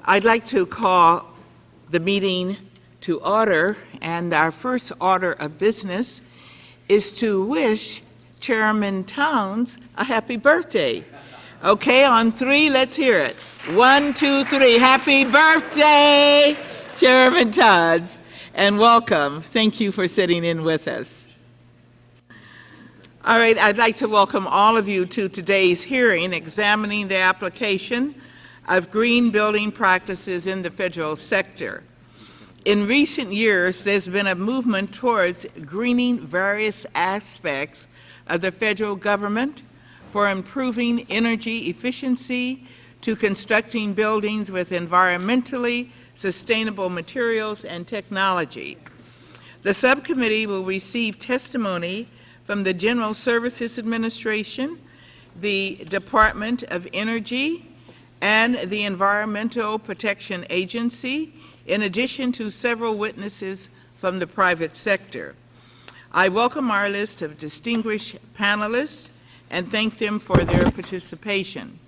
I'd like to call the meeting to order, and our first order of business is to wish Chairman Towns a happy birthday. Okay, on three, let's hear it. 1, 2, 3. Happy birthday, Chairman Towns, and welcome. Thank you for sitting in with us. All right, I'd like to welcome all of you to today's hearing examining the application of green building practices in the federal sector. In recent years, there's been a movement towards greening various aspects of the federal government, for improving energy efficiency to constructing buildings with environmentally sustainable materials and technology. The subcommittee will receive testimony from the General Services Administration, the Department of Energy, and the Environmental Protection Agency, in addition to several witnesses from the private sector. I welcome our list of distinguished panelists and thank them for their participation.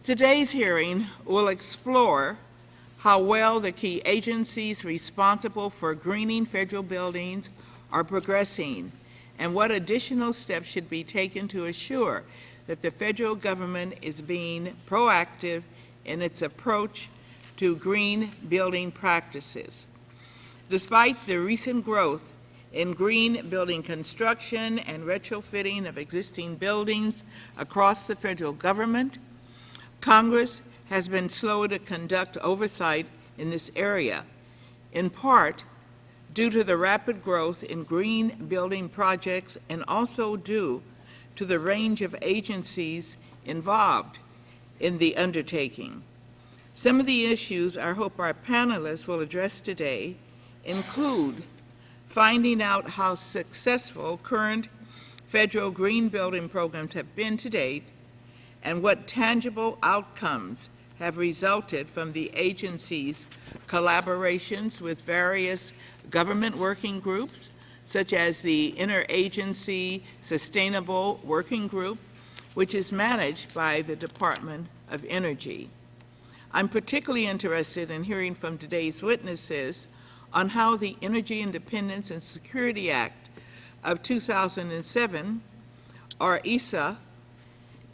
Today's hearing will explore how well the key agencies responsible for greening federal buildings are progressing and what additional steps should be taken to assure that the federal government is being proactive in its approach to green building practices. Despite the recent growth in green building construction and retrofitting of existing buildings across the federal government, Congress has been slow to conduct oversight in this area, in part due to the rapid growth in green building projects and also due to the range of agencies involved in the undertaking. Some of the issues I hope our panelists will address today include finding out how successful current federal green building programs have been to date and what tangible outcomes have resulted from the agency's collaborations with various government working groups, such as the Interagency Sustainable Working Group, which is managed by the Department of Energy. I'm particularly interested in hearing from today's witnesses on how the Energy Independence and Security Act of 2007, or ESA,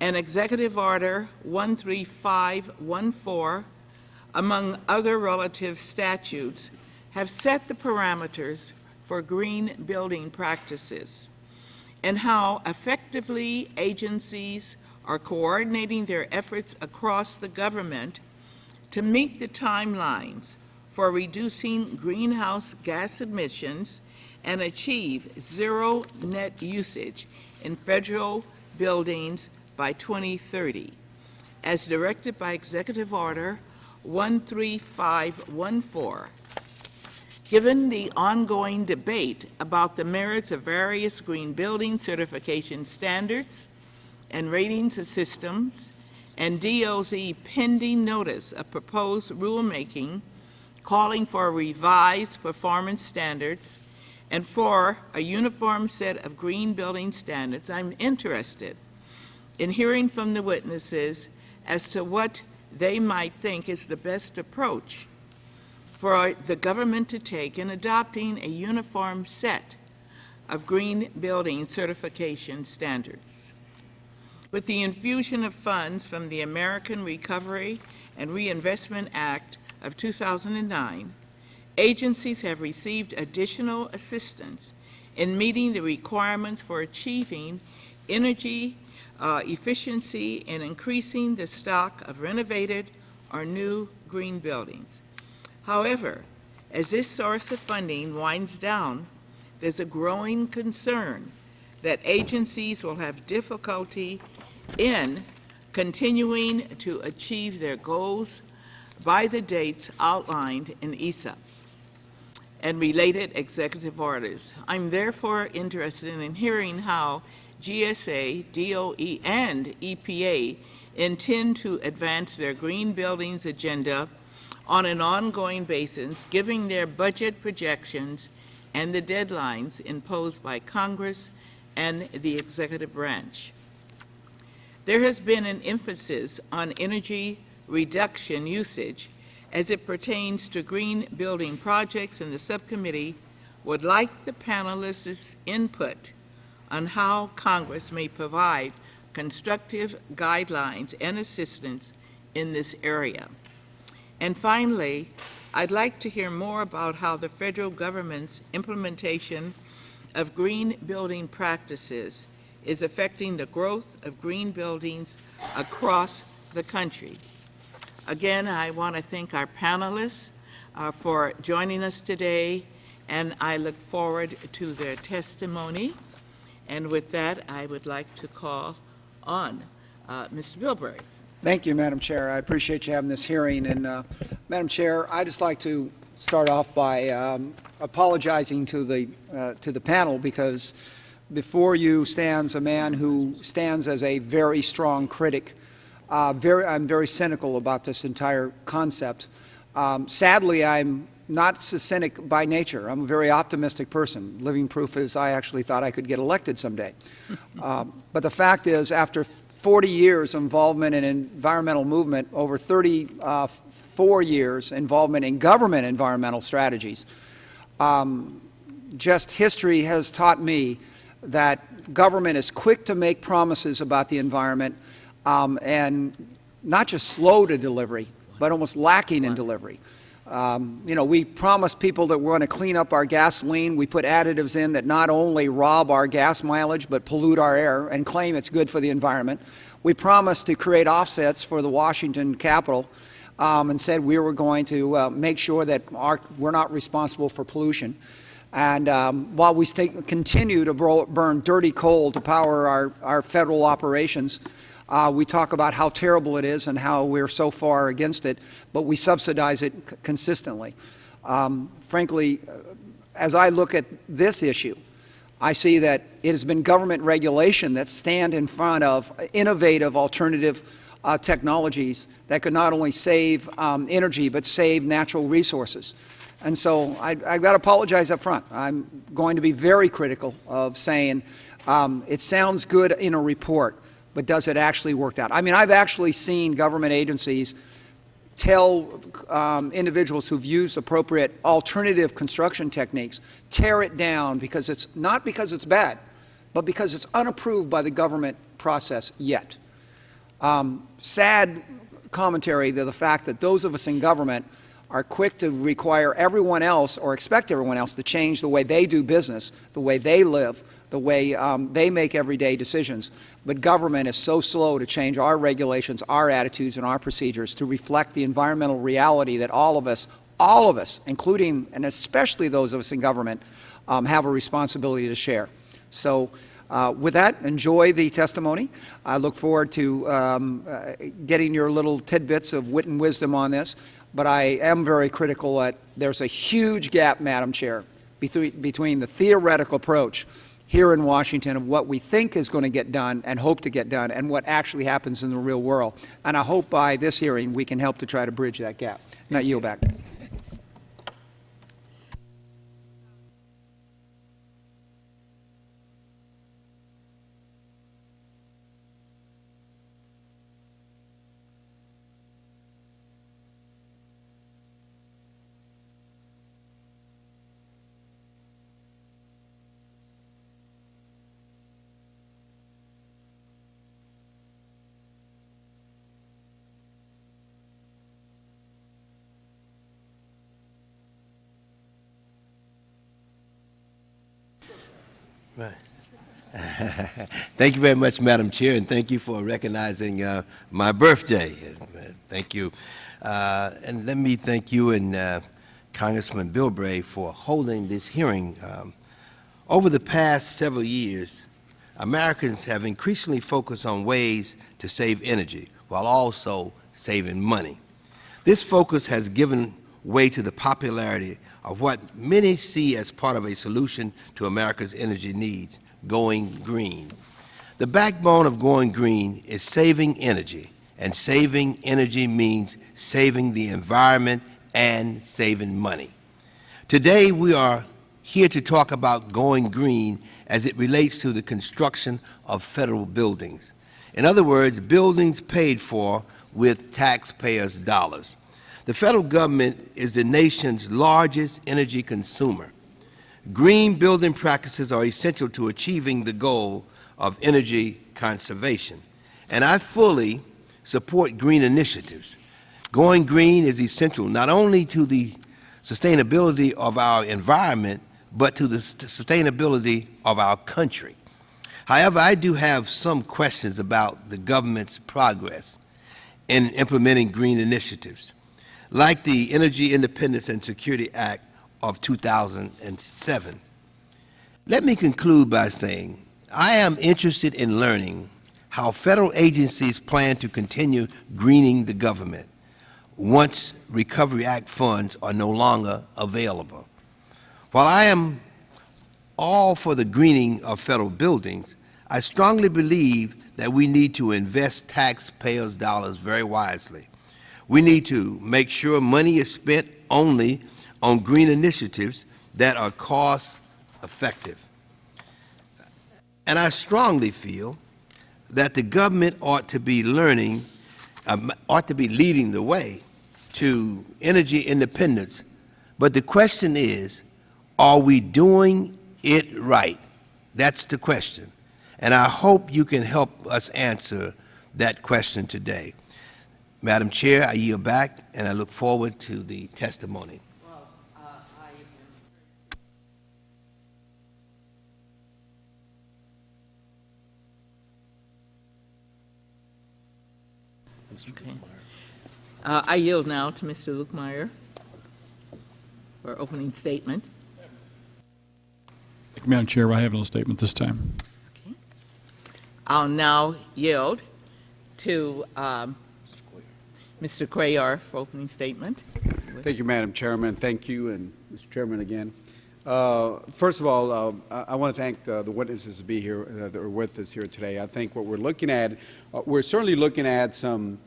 and Executive Order 13514, among other relative statutes, have set the parameters for green building practices, and how effectively agencies are coordinating their efforts across the government to meet the timelines for reducing greenhouse gas emissions and achieve zero net usage in federal buildings by 2030, as directed by Executive Order 13514. Given the ongoing debate about the merits of various green building certification standards and ratings systems, and DOZ pending notice of proposed rulemaking calling for revised performance standards and for a uniform set of green building standards, I'm interested in hearing from the witnesses as to what they might think is the best approach for the government to take in adopting a uniform set of green building certification standards. With the infusion of funds from the American Recovery and Reinvestment Act of 2009, agencies have received additional assistance in meeting the requirements for achieving energy efficiency and increasing the stock of renovated or new green buildings. However, as this source of funding winds down, there's a growing concern that agencies will have difficulty in continuing to achieve their goals by the dates outlined in ESA and related executive orders. I'm therefore interested in hearing how GSA, DOE, and EPA intend to advance their green buildings agenda on an ongoing basis, given their budget projections and the deadlines imposed by Congress and the executive branch. There has been an emphasis on energy reduction usage as it pertains to green building projects, and the subcommittee would like the panelists' input on how Congress may provide constructive guidelines and assistance in this area. And finally, I'd like to hear more about how the federal government's implementation of green building practices is affecting the growth of green buildings across the country. Again, I want to thank our panelists for joining us today, and I look forward to their testimony. And with that, I would like to call on Mr. Bilbray. Thank you, Madam Chair. I appreciate you having this hearing. And Madam Chair, I'd just like to start off by apologizing to the panel, because before you stands a man who stands as a very strong critic. I'm very cynical about this entire concept. Sadly, I'm not so cynic by nature. I'm a very optimistic person. Living proof is I actually thought I could get elected someday. But the fact is, after 40 years involvement in environmental movement, over 34 years involvement in government environmental strategies, just history has taught me that government is quick to make promises about the environment, and not just slow to delivery, but almost lacking in delivery. You know, we promised people that we're going to clean up our gasoline. We put additives in that not only rob our gas mileage, but pollute our air and claim it's good for the environment. We promised to create offsets for the Washington Capitol, and said we were going to make sure that we're not responsible for pollution. And while we continue to burn dirty coal to power our federal operations, we talk about how terrible it is and how we're so far against it, but we subsidize it consistently. Frankly, as I look at this issue, I see that it has been government regulation that stand in front of innovative alternative technologies that could not only save energy, but save natural resources. And so I've got to apologize up front. I'm going to be very critical of saying it sounds good in a report, but does it actually work out? I mean, I've actually seen government agencies tell individuals who've used appropriate alternative construction techniques, tear it down because it's not because it's bad, but because it's unapproved by the government process yet. Sad commentary to the fact that those of us in government are quick to require everyone else or expect everyone else to change the way they do business, the way they live, the way they make everyday decisions. But government is so slow to change our regulations, our attitudes, and our procedures to reflect the environmental reality that all of us, including and especially those of us in government, have a responsibility to share. So with that, enjoy the testimony. I look forward to getting your little tidbits of wit and wisdom on this. But I am very critical that there's a huge gap, Madam Chair, between the theoretical approach here in Washington of what we think is going to get done and hope to get done and what actually happens in the real world. And I hope by this hearing we can help to try to bridge that gap. And I yield back. Right. Thank you very much, Madam Chair, and thank you for recognizing my birthday. Thank you. And let me thank you and Congressman Bilbray for holding this hearing. Over the past several years, Americans have increasingly focused on ways to save energy while also saving money. This focus has given way to the popularity of what many see as part of a solution to America's energy needs, going green. The backbone of going green is saving energy, and saving energy means saving the environment and saving money. Today, we are here to talk about going green as it relates to the construction of federal buildings. In other words, buildings paid for with taxpayers' dollars. The federal government is the nation's largest energy consumer. Green building practices are essential to achieving the goal of energy conservation, and I fully support green initiatives. Going green is essential not only to the sustainability of our environment, but to the sustainability of our country. However, I do have some questions about the government's progress in implementing green initiatives, like the Energy Independence and Security Act of 2007. Let me conclude by saying I am interested in learning how federal agencies plan to continue greening the government once Recovery Act funds are no longer available. While I am all for the greening of federal buildings, I strongly believe that we need to invest taxpayers' dollars very wisely. We need to make sure money is spent only on green initiatives that are cost-effective. And I strongly feel that the government ought to be leading the way to energy independence. But the question is, are we doing it right? That's the question. And I hope you can help us answer that question today. Madam Chair, I yield back, and I look forward to the testimony. Okay. I yield now to Mr. Lukemire for opening statement. Thank you, Madam Chair. I have no statement this time. Okay. I'll now yield to Mr. Cuellar for opening statement. Thank you, Madam Chairman. Thank you, and Mr. Chairman again. First of all, I want to thank the witnesses to be here, that are with us here today. I think what we're looking at, we're certainly looking at some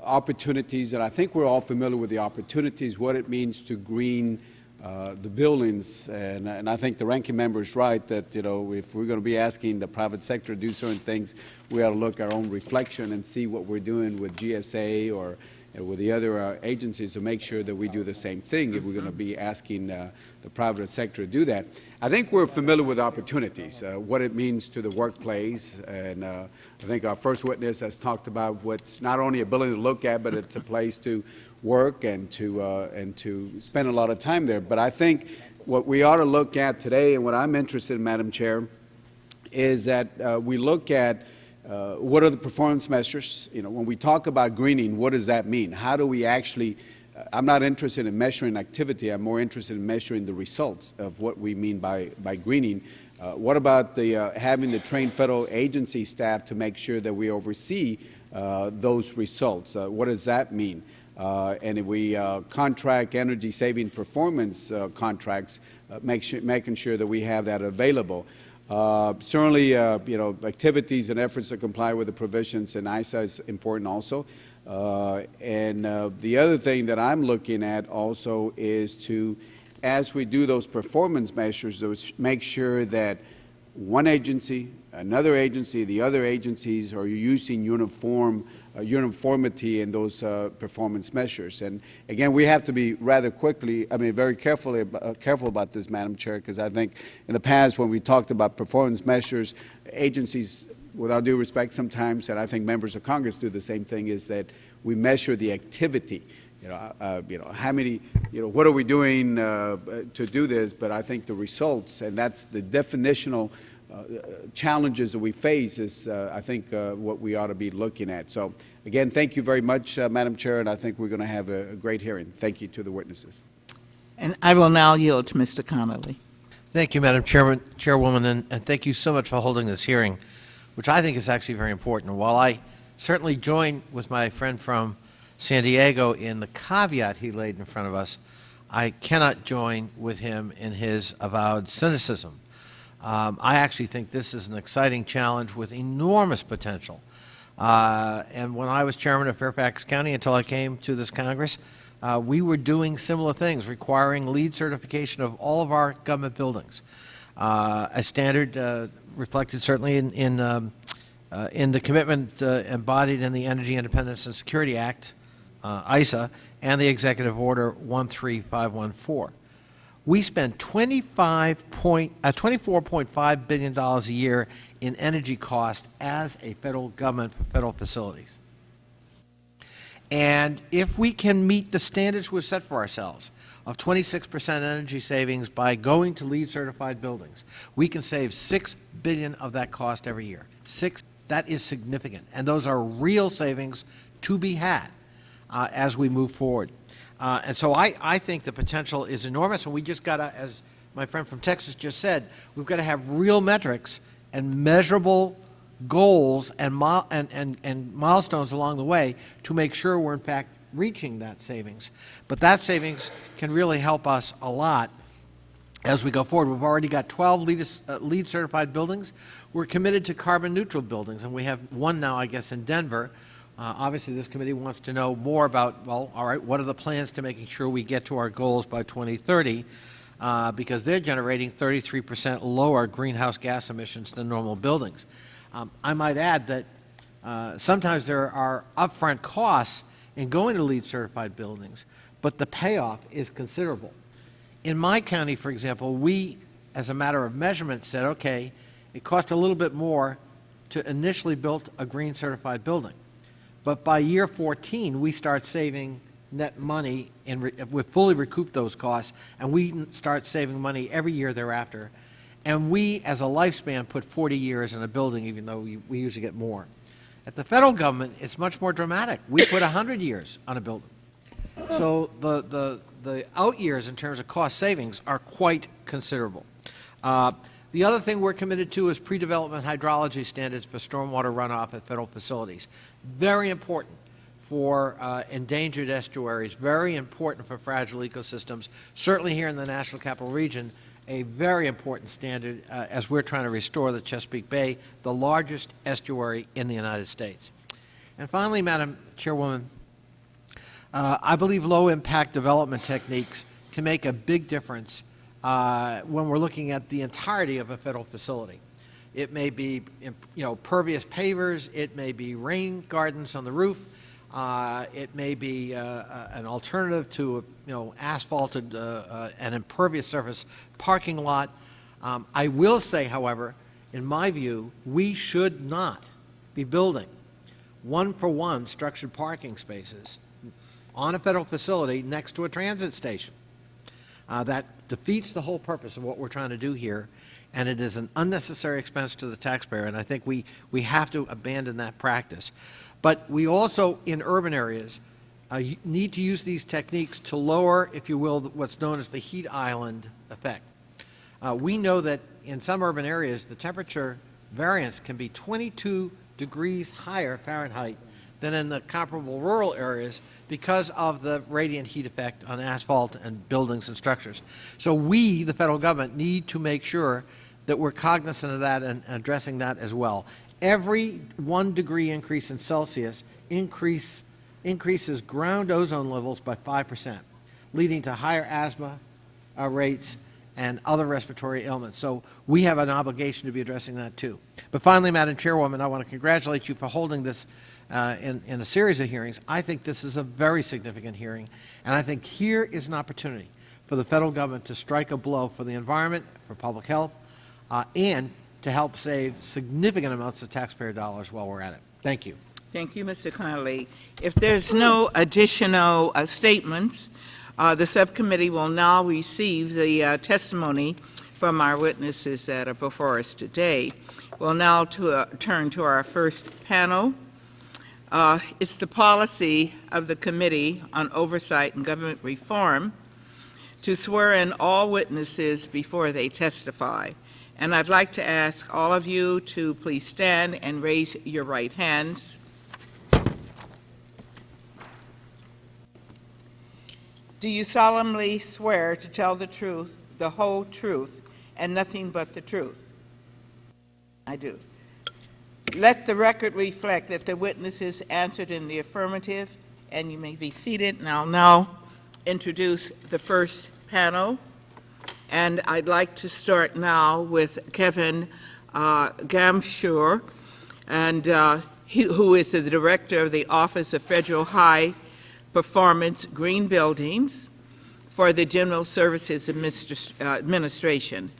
opportunities, and I think we're all familiar with the opportunities, what it means to green the buildings, and I think the ranking member is right that, you know, if we're going to be asking the private sector to do certain things, we ought to look at our own reflection and see what we're doing with GSA or with the other agencies to make sure that we do the same thing if we're going to be asking the private sector to do that. I think we're familiar with opportunities, what it means to the workplace, and I think our first witness has talked about what's not only a building to look at, but it's a place to work and to spend a lot of time there. But I think what we ought to look at today, and what I'm interested in, Madam Chair, is that we look at what are the performance measures? You know, when we talk about greening, what does that mean? How do we actually, I'm not interested in measuring activity, I'm more interested in measuring the results of what we mean by greening. What about the, having the trained federal agency staff to make sure that we oversee those results? What does that mean? And if we contract energy saving performance contracts, making sure that we have that available. Certainly, you know, activities and efforts to comply with the provisions in ISA is important also. And the other thing that I'm looking at also is to, as we do those performance measures, make sure that one agency, another agency, the other agencies are using uniformity in those performance measures. And again, we have to be rather quickly, very careful about this, Madam Chair, because I think in the past when we talked about performance measures, agencies, with all due respect sometimes, and I think members of Congress do the same thing, is that we measure the activity. How many, what are we doing to do this? But I think the results, and that's the definitional challenges that we face, is I think what we ought to be looking at. So again, thank you very much, Madam Chair, and I think we're going to have a great hearing. Thank you to the witnesses. And I will now yield to Mr. Connolly. Thank you, Madam Chairwoman, and thank you so much for holding this hearing, which I think is actually very important. While I certainly join with my friend from San Diego in the caveat he laid in front of us, I cannot join with him in his avowed cynicism. I actually think this is an exciting challenge with enormous potential. And when I was chairman of Fairfax County until I came to this Congress, we were doing similar things, requiring LEED certification of all of our government buildings. A standard reflected certainly in in the commitment embodied in the Energy Independence and Security Act, ISA, and the Executive Order 13514. We spend $24.5 billion a year in energy cost as a federal government for federal facilities. And if we can meet the standards we've set for ourselves of 26% energy savings by going to LEED certified buildings, we can save $6 billion of that cost every year. That is significant, and those are real savings to be had as we move forward. And so I think the potential is enormous, and we just got to, as my friend from Texas just said, we've got to have real metrics and measurable goals and milestones along the way to make sure we're in fact reaching that savings. But that savings can really help us a lot as we go forward. We've already got 12 LEED certified buildings. We're committed to carbon neutral buildings, and we have one now, I guess, in Denver. Obviously, this committee wants to know more about, well, all right, what are the plans to making sure we get to our goals by 2030, because they're generating 33% lower greenhouse gas emissions than normal buildings. I might add that sometimes there are upfront costs in going to LEED certified buildings, but the payoff is considerable. In my county, for example, we, as a matter of measurement, said, okay, it cost a little bit more to initially build a green certified building. But by year 14, we start saving net money, we fully recoup those costs, and we start saving money every year thereafter. And we, as a lifespan, put 40 years in a building, even though we usually get more. At the federal government, it's much more dramatic. We put 100 years on a building. So the out years in terms of cost savings are quite considerable. The other thing we're committed to is pre-development hydrology standards for stormwater runoff at federal facilities. Very important for endangered estuaries, very important for fragile ecosystems. Certainly here in the National Capital Region, a very important standard as we're trying to restore the Chesapeake Bay, the largest estuary in the United States. And finally, Madam Chairwoman, I believe low-impact development techniques can make a big difference when we're looking at the entirety of a federal facility. It may be, pervious pavers. It may be rain gardens on the roof. It may be an alternative to, asphalted and impervious surface parking lot. I will say, however, in my view, we should not be building one-for-one structured parking spaces on a federal facility next to a transit station. That defeats the whole purpose of what we're trying to do here, and it is an unnecessary expense to the taxpayer, and I think we have to abandon that practice. But we also, in urban areas, need to use these techniques to lower, if you will, what's known as the heat island effect. We know that in some urban areas, the temperature variance can be 22 degrees higher Fahrenheit than in the comparable rural areas because of the radiant heat effect on asphalt and buildings and structures. So we, the federal government, need to make sure that we're cognizant of that and addressing that as well. Every 1 degree increase in Celsius increases ground ozone levels by 5%, leading to higher asthma rates and other respiratory ailments. So we have an obligation to be addressing that too. But finally, Madam Chairwoman, I want to congratulate you for holding this in a series of hearings. I think this is a very significant hearing, and I think here is an opportunity for the federal government to strike a blow for the environment, for public health, and to help save significant amounts of taxpayer dollars while we're at it. Thank you. Thank you, Mr. Connolly. If there's no additional statements, the subcommittee will now receive the testimony from our witnesses that are before us today. We'll now turn to our first panel. It's the policy of the Committee on Oversight and Government Reform to swear in all witnesses before they testify. And I'd like to ask all of you to please stand and raise your right hands. Do you solemnly swear to tell the truth, the whole truth, and nothing but the truth? I do. Let the record reflect that the witnesses answered in the affirmative, and you may be seated. And I'll now introduce the first panel. And I'd like to start now with Kevin Gamshur. and who is the Director of the Office of Federal High Performance Green Buildings for the General Services Administration.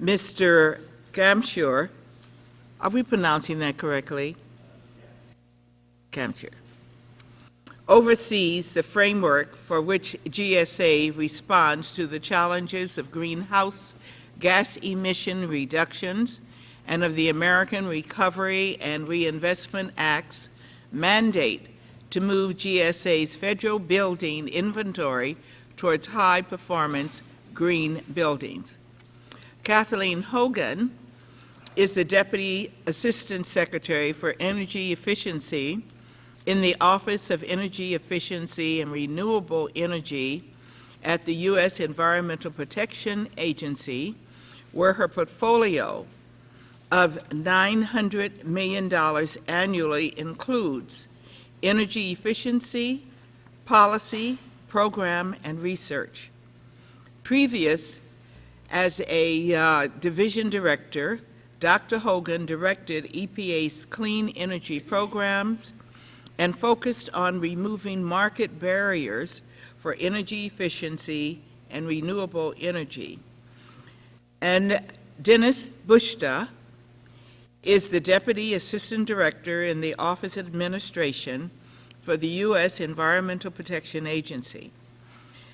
Mr. Kamshur, are we pronouncing that correctly? Kamshur oversees the framework for which GSA responds to the challenges of greenhouse gas emission reductions and of the American Recovery and Reinvestment Act's mandate to move GSA's federal building inventory towards high-performance green buildings. Kathleen Hogan is the Deputy Assistant Secretary for Energy Efficiency in the Office of Energy Efficiency and Renewable Energy at the U.S. Environmental Protection Agency, where her portfolio of $900 million annually includes energy efficiency, policy, program, and research. Previous as a division director, Dr. Hogan directed EPA's clean energy programs and focused on removing market barriers for energy efficiency and renewable energy. And Dennis Bushta is the Deputy Assistant Director in the Office of Administration for the U.S. Environmental Protection Agency.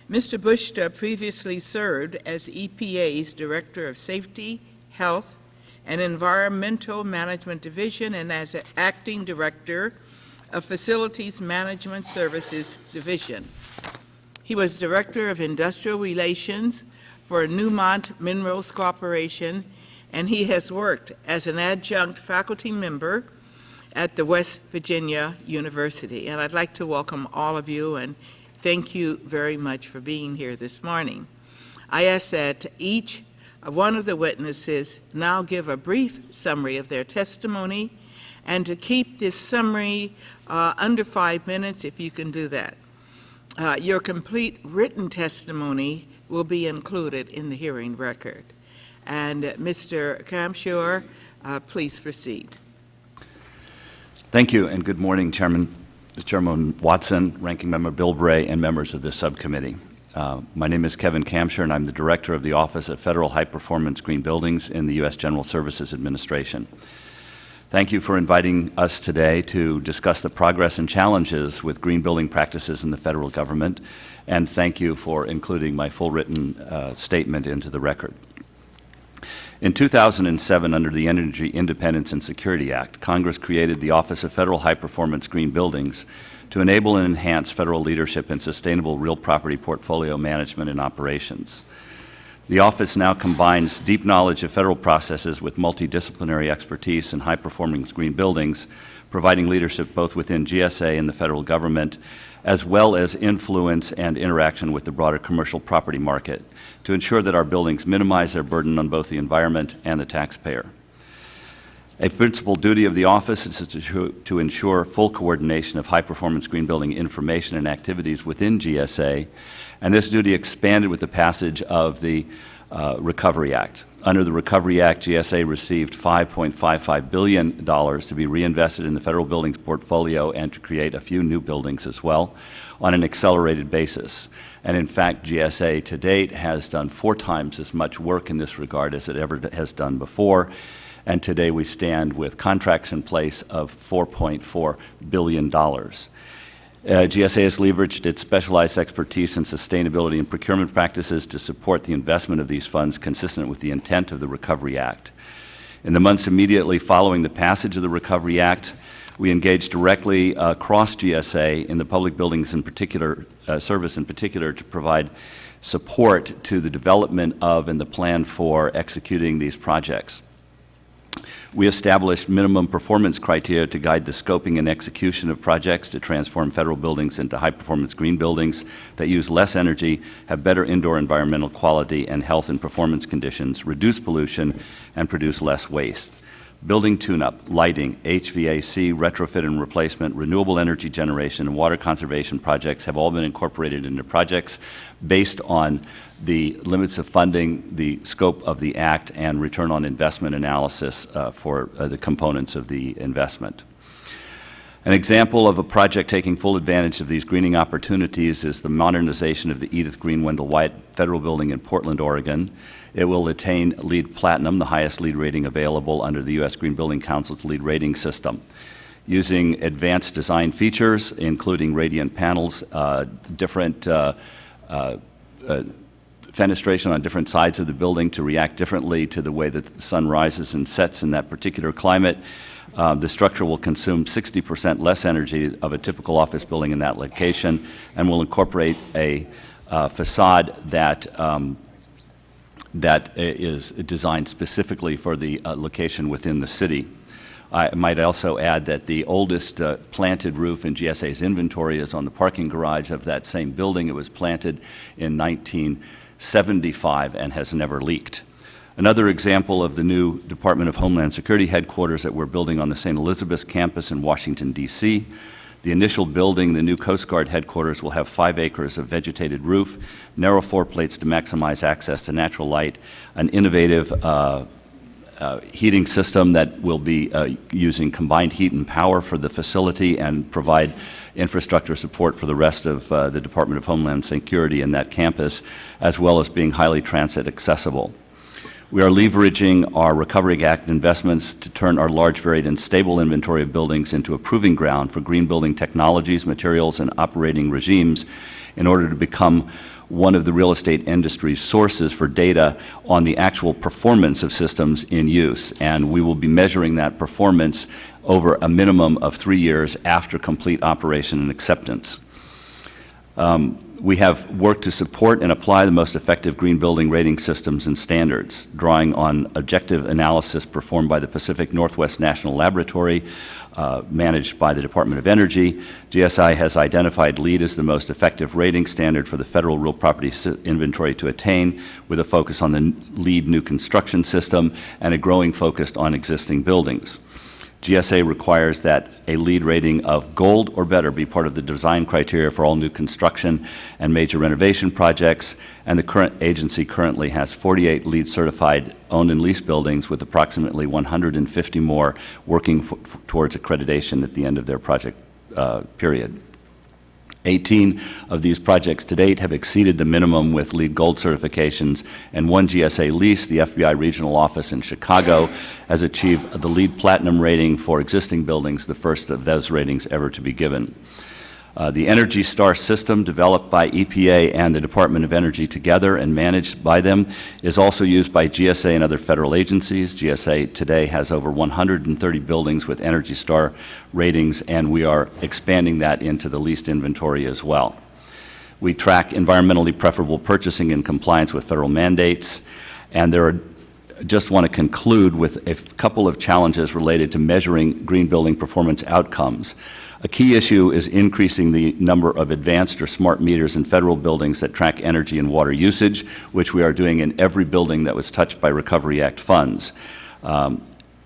Mr. Bushta previously served as EPA's Director of Safety, Health, and Environmental Management Division and as an Acting Director of Facilities Management Services Division. He was Director of Industrial Relations for Newmont Minerals Corporation, and he has worked as an adjunct faculty member at the West Virginia University. And I'd like to welcome all of you and thank you very much for being here this morning. I ask that each one of the witnesses now give a brief summary of their testimony, and to keep this summary under 5 minutes, if you can do that. Your complete written testimony will be included in the hearing record. And Mr. Kamshur, please proceed. Thank you, and good morning, Chairman Watson, Ranking Member Bilbray, and members of the subcommittee. My name is Kevin Kamshur, and I'm the Director of the Office of Federal High Performance Green Buildings in the U.S. General Services Administration. Thank you for inviting us today to discuss the progress and challenges with green building practices in the federal government, and thank you for including my full written statement into the record. In 2007, under the Energy Independence and Security Act, Congress created the Office of Federal High Performance Green Buildings to enable and enhance federal leadership in sustainable real property portfolio management and operations. The office now combines deep knowledge of federal processes with multidisciplinary expertise in high-performing green buildings, providing leadership both within GSA and the federal government, as well as influence and interaction with the broader commercial property market to ensure that our buildings minimize their burden on both the environment and the taxpayer. A principal duty of the office is to ensure full coordination of high-performance green building information and activities within GSA, and this duty expanded with the passage of the Recovery Act. Under the Recovery Act, GSA received $5.55 billion to be reinvested in the federal buildings portfolio and to create a few new buildings as well on an accelerated basis. And in fact, GSA to date has done 4 times as much work in this regard as it ever has done before. And today we stand with contracts in place of $4.4 billion. GSA has leveraged its specialized expertise in sustainability and procurement practices to support the investment of these funds consistent with the intent of the Recovery Act. In the months immediately following the passage of the Recovery Act, we engaged directly across GSA in the public buildings in particular, service in particular, to provide support to the development of and the plan for executing these projects. We established minimum performance criteria to guide the scoping and execution of projects to transform federal buildings into high-performance green buildings that use less energy, have better indoor environmental quality and health and performance conditions, reduce pollution, and produce less waste. building tune-up, lighting, HVAC, retrofit and replacement, renewable energy generation, and water conservation projects have all been incorporated into projects based on the limits of funding, the scope of the Act, and return on investment analysis for the components of the investment. An example of a project taking full advantage of these greening opportunities is the modernization of the Edith Green Wendell Wyatt Federal Building in Portland, Oregon. It will attain LEED Platinum, the highest LEED rating available under the U.S. Green Building Council's LEED rating system. Using advanced design features, including radiant panels, different fenestration on different sides of the building to react differently to the way that the sun rises and sets in that particular climate, the structure will consume 60% less energy of a typical office building in that location, and will incorporate a facade that is designed specifically for the location within the city. I might also add that the oldest planted roof in GSA's inventory is on the parking garage of that same building. It was planted in 1975 and has never leaked. Another example of the new Department of Homeland Security headquarters that we're building on the St. Elizabeth's campus in Washington, D.C. The initial building, the new Coast Guard headquarters, will have 5 acres of vegetated roof, narrow floor plates to maximize access to natural light, an innovative heating system that will be using combined heat and power for the facility and provide infrastructure support for the rest of the Department of Homeland Security in that campus, as well as being highly transit accessible. We are leveraging our Recovery Act investments to turn our large, varied, and stable inventory of buildings into a proving ground for green building technologies, materials, and operating regimes in order to become one of the real estate industry's sources for data on the actual performance of systems in use. And we will be measuring that performance over a minimum of 3 years after complete operation and acceptance. We have worked to support and apply the most effective green building rating systems and standards, drawing on objective analysis performed by the Pacific Northwest National Laboratory, managed by the Department of Energy. GSI has identified LEED as the most effective rating standard for the federal real property inventory to attain, with a focus on the LEED new construction system and a growing focus on existing buildings. GSA requires that a LEED rating of gold or better be part of the design criteria for all new construction and major renovation projects, and the current agency currently has 48 LEED certified owned and leased buildings, with approximately 150 more working towards accreditation at the end of their project period. 18 of these projects to date have exceeded the minimum with LEED Gold certifications, and one GSA lease, the FBI regional office in Chicago, has achieved the LEED Platinum rating for existing buildings, the first of those ratings ever to be given. The Energy Star system, developed by EPA and the Department of Energy together and managed by them, is also used by GSA and other federal agencies. GSA today has over 130 buildings with Energy Star ratings, and we are expanding that into the leased inventory as well. We track environmentally preferable purchasing in compliance with federal mandates, and just want to conclude with a couple of challenges related to measuring green building performance outcomes. A key issue is increasing the number of advanced or smart meters in federal buildings that track energy and water usage, which we are doing in every building that was touched by Recovery Act funds.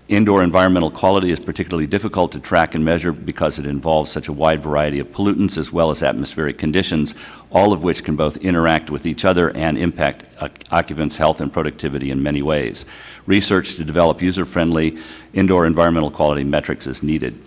Indoor environmental quality is particularly difficult to track and measure because it involves such a wide variety of pollutants as well as atmospheric conditions, all of which can both interact with each other and impact occupants' health and productivity in many ways. Research to develop user-friendly indoor environmental quality metrics is needed.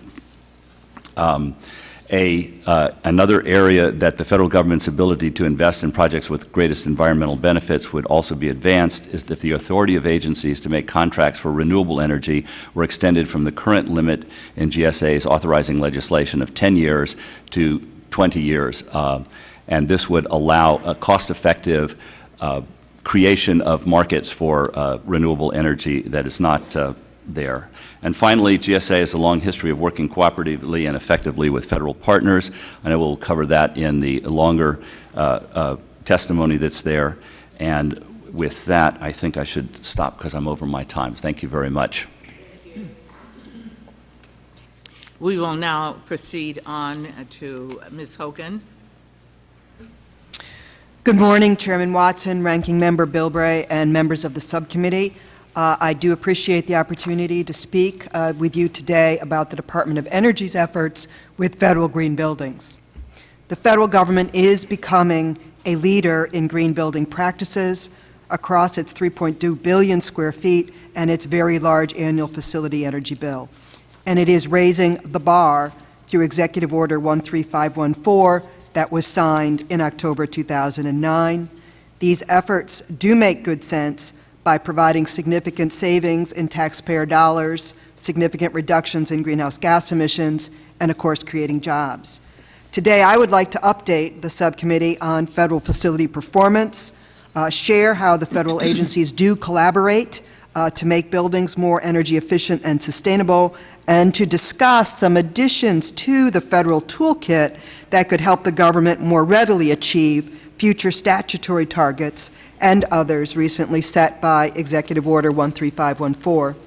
Another area that the federal government's ability to invest in projects with greatest environmental benefits would also be advanced is if the authority of agencies to make contracts for renewable energy were extended from the current limit in GSA's authorizing legislation of 10 years to 20 years. And this would allow a cost-effective creation of markets for renewable energy that is not there. And finally, GSA has a long history of working cooperatively and effectively with federal partners, and I will cover that in the longer testimony that's there. And with that, I think I should stop because I'm over my time. Thank you very much. We will now proceed on to Ms. Hogan. Good morning, Chairman Watson, Ranking Member Bilbray, and members of the subcommittee. I do appreciate the opportunity to speak with you today about the Department of Energy's efforts with federal green buildings. The federal government is becoming a leader in green building practices across its 3.2 billion square feet and its very large annual facility energy bill. And it is raising the bar through Executive Order 13514 that was signed in October 2009. These efforts do make good sense by providing significant savings in taxpayer dollars, significant reductions in greenhouse gas emissions, and of course creating jobs. Today I would like to update the subcommittee on federal facility performance, share how the federal agencies do collaborate to make buildings more energy efficient and sustainable, and to discuss some additions to the federal toolkit that could help the government more readily achieve future statutory targets and others recently set by Executive Order 13514.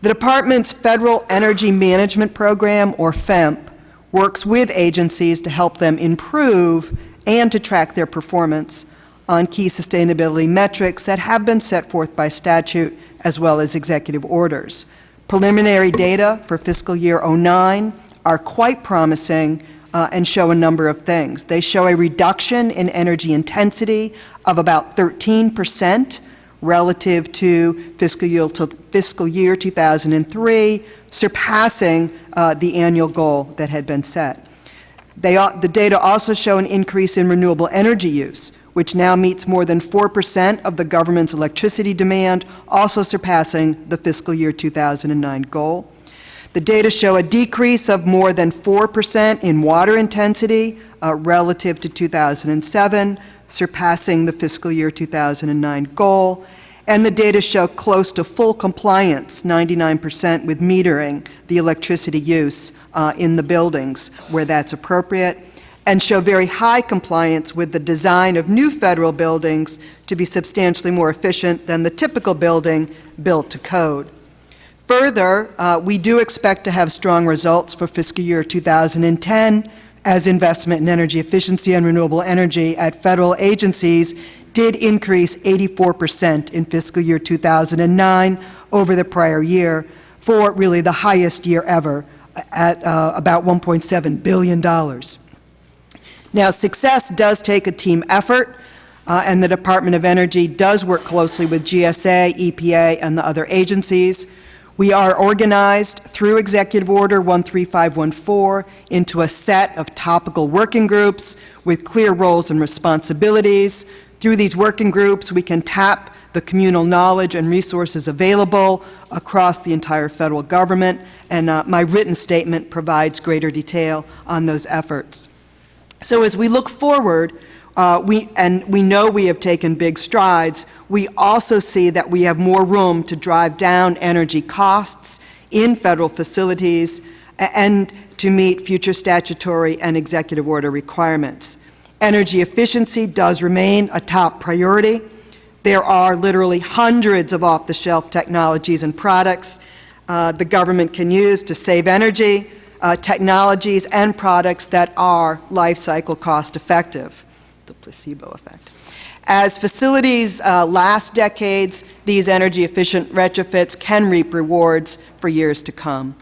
The Department's Federal Energy Management Program, or FEMP, works with agencies to help them improve and to track their performance on key sustainability metrics that have been set forth by statute as well as executive orders. Preliminary data for fiscal year 09 are quite promising and show a number of things. They show a reduction in energy intensity of about 13% relative to fiscal year 2003, surpassing the annual goal that had been set. The data also show an increase in renewable energy use, which now meets more than 4% of the government's electricity demand, also surpassing the fiscal year 2009 goal. The data show a decrease of more than 4% in water intensity relative to 2007, surpassing the fiscal year 2009 goal. And the data show close to full compliance, 99%, with metering the electricity use in the buildings where that's appropriate, and show very high compliance with the design of new federal buildings to be substantially more efficient than the typical building built to code. Further, we do expect to have strong results for fiscal year 2010 as investment in energy efficiency and renewable energy at federal agencies did increase 84% in fiscal year 2009 over the prior year, for really the highest year ever at about $1.7 billion. Now, success does take a team effort, and the Department of Energy does work closely with GSA, EPA, and the other agencies. We are organized through Executive Order 13514 into a set of topical working groups with clear roles and responsibilities. Through these working groups, we can tap the communal knowledge and resources available across the entire federal government, and my written statement provides greater detail on those efforts. So as we look forward, we know we have taken big strides. We also see that we have more room to drive down energy costs in federal facilities and to meet future statutory and executive order requirements. Energy efficiency does remain a top priority. There are literally hundreds of off-the-shelf technologies and products the government can use to save energy, technologies and products that are life cycle cost effective, the placebo effect. As facilities last decades, these energy efficient retrofits can reap rewards for years to come.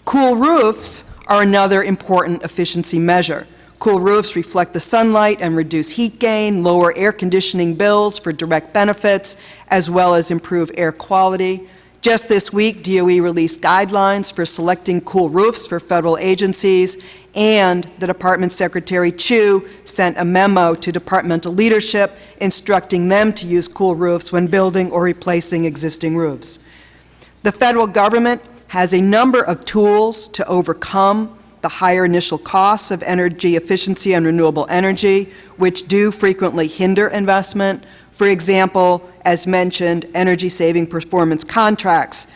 Cool roofs are another important efficiency measure. Cool roofs reflect the sunlight and reduce heat gain, lower air conditioning bills for direct benefits, as well as improve air quality. Just this week, DOE released guidelines for selecting cool roofs for federal agencies, and the Department Secretary Chu sent a memo to departmental leadership instructing them to use cool roofs when building or replacing existing roofs. The federal government has a number of tools to overcome the higher initial costs of energy efficiency and renewable energy, which do frequently hinder investment. For example, as mentioned, energy-saving performance contracts,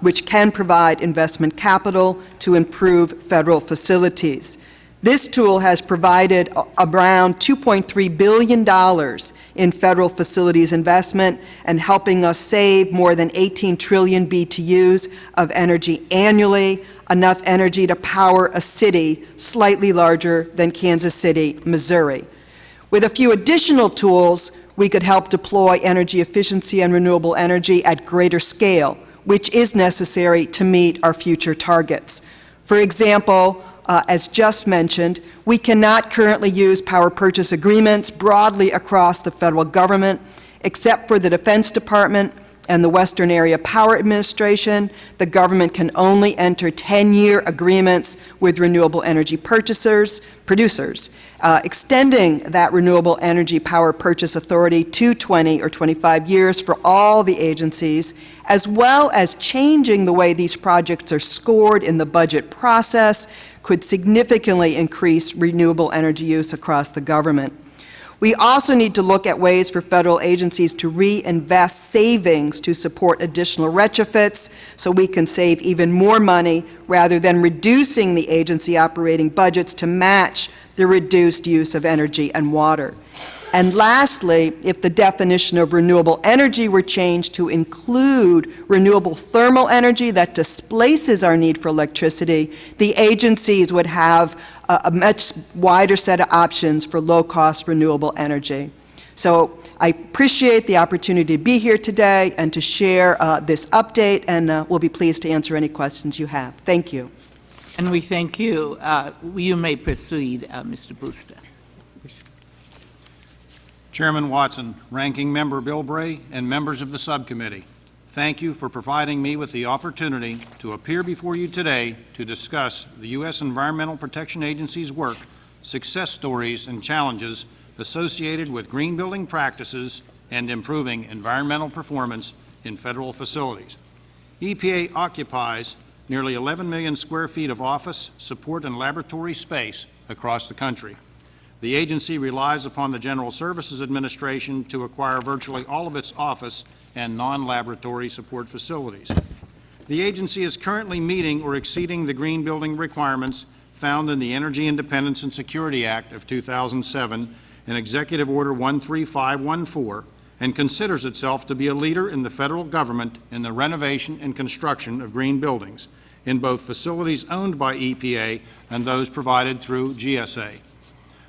which can provide investment capital to improve federal facilities. This tool has provided around $2.3 billion in federal facilities investment and helping us save more than 18 trillion BTUs of energy annually, enough energy to power a city slightly larger than Kansas City, Missouri. With a few additional tools, we could help deploy energy efficiency and renewable energy at greater scale, which is necessary to meet our future targets. For example, as just mentioned, we cannot currently use power purchase agreements broadly across the federal government, except for the Defense Department and the Western Area Power Administration. The government can only enter 10-year agreements with renewable energy producers. Extending that renewable energy power purchase authority to 20 or 25 years for all the agencies, as well as changing the way these projects are scored in the budget process, could significantly increase renewable energy use across the government. We also need to look at ways for federal agencies to reinvest savings to support additional retrofits so we can save even more money rather than reducing the agency operating budgets to match the reduced use of energy and water. And lastly, if the definition of renewable energy were changed to include renewable thermal energy that displaces our need for electricity, the agencies would have a much wider set of options for low-cost renewable energy. So I appreciate the opportunity to be here today and to share this update, and we'll be pleased to answer any questions you have. Thank you. And we thank you. You may proceed, Mr. Booster. Chairman Watson, Ranking Member Bilbray, and members of the subcommittee, thank you for providing me with the opportunity to appear before you today to discuss the U.S. Environmental Protection Agency's work, success stories, and challenges associated with green building practices and improving environmental performance in federal facilities. EPA occupies nearly 11 million square feet of office, support, and laboratory space across the country. The agency relies upon the General Services Administration to acquire virtually all of its office and non-laboratory support facilities. The agency is currently meeting or exceeding the green building requirements found in the Energy Independence and Security Act of 2007 and Executive Order 13514, and considers itself to be a leader in the federal government in the renovation and construction of green buildings in both facilities owned by EPA and those provided through GSA.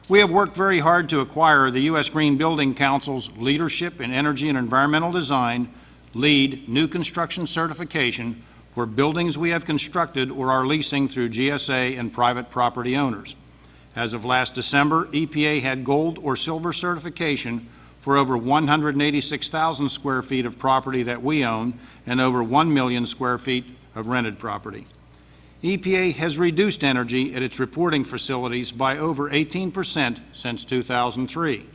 We have worked very hard to acquire the U.S. Green Building Council's Leadership in Energy and Environmental Design LEED New Construction Certification for buildings we have constructed or are leasing through GSA and private property owners. As of last December, EPA had gold or silver certification for over 186,000 square feet of property that we own and over 1 million square feet of rented property. EPA has reduced energy at its reporting facilities by over 18% since 2003.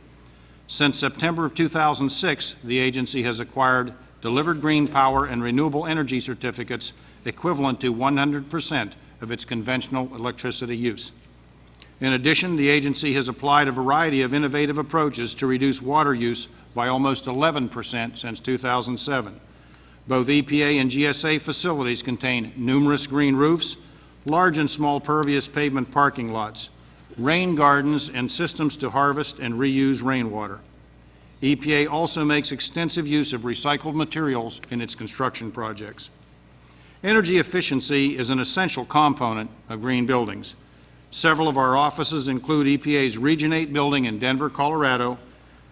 Since September of 2006, the agency has acquired delivered green power and renewable energy certificates equivalent to 100% of its conventional electricity use. In addition, the agency has applied a variety of innovative approaches to reduce water use by almost 11% since 2007. Both EPA and GSA facilities contain numerous green roofs, large and small pervious pavement parking lots, rain gardens, and systems to harvest and reuse rainwater. EPA also makes extensive use of recycled materials in its construction projects. Energy efficiency is an essential component of green buildings. Several of our offices include EPA's Region 8 building in Denver, Colorado,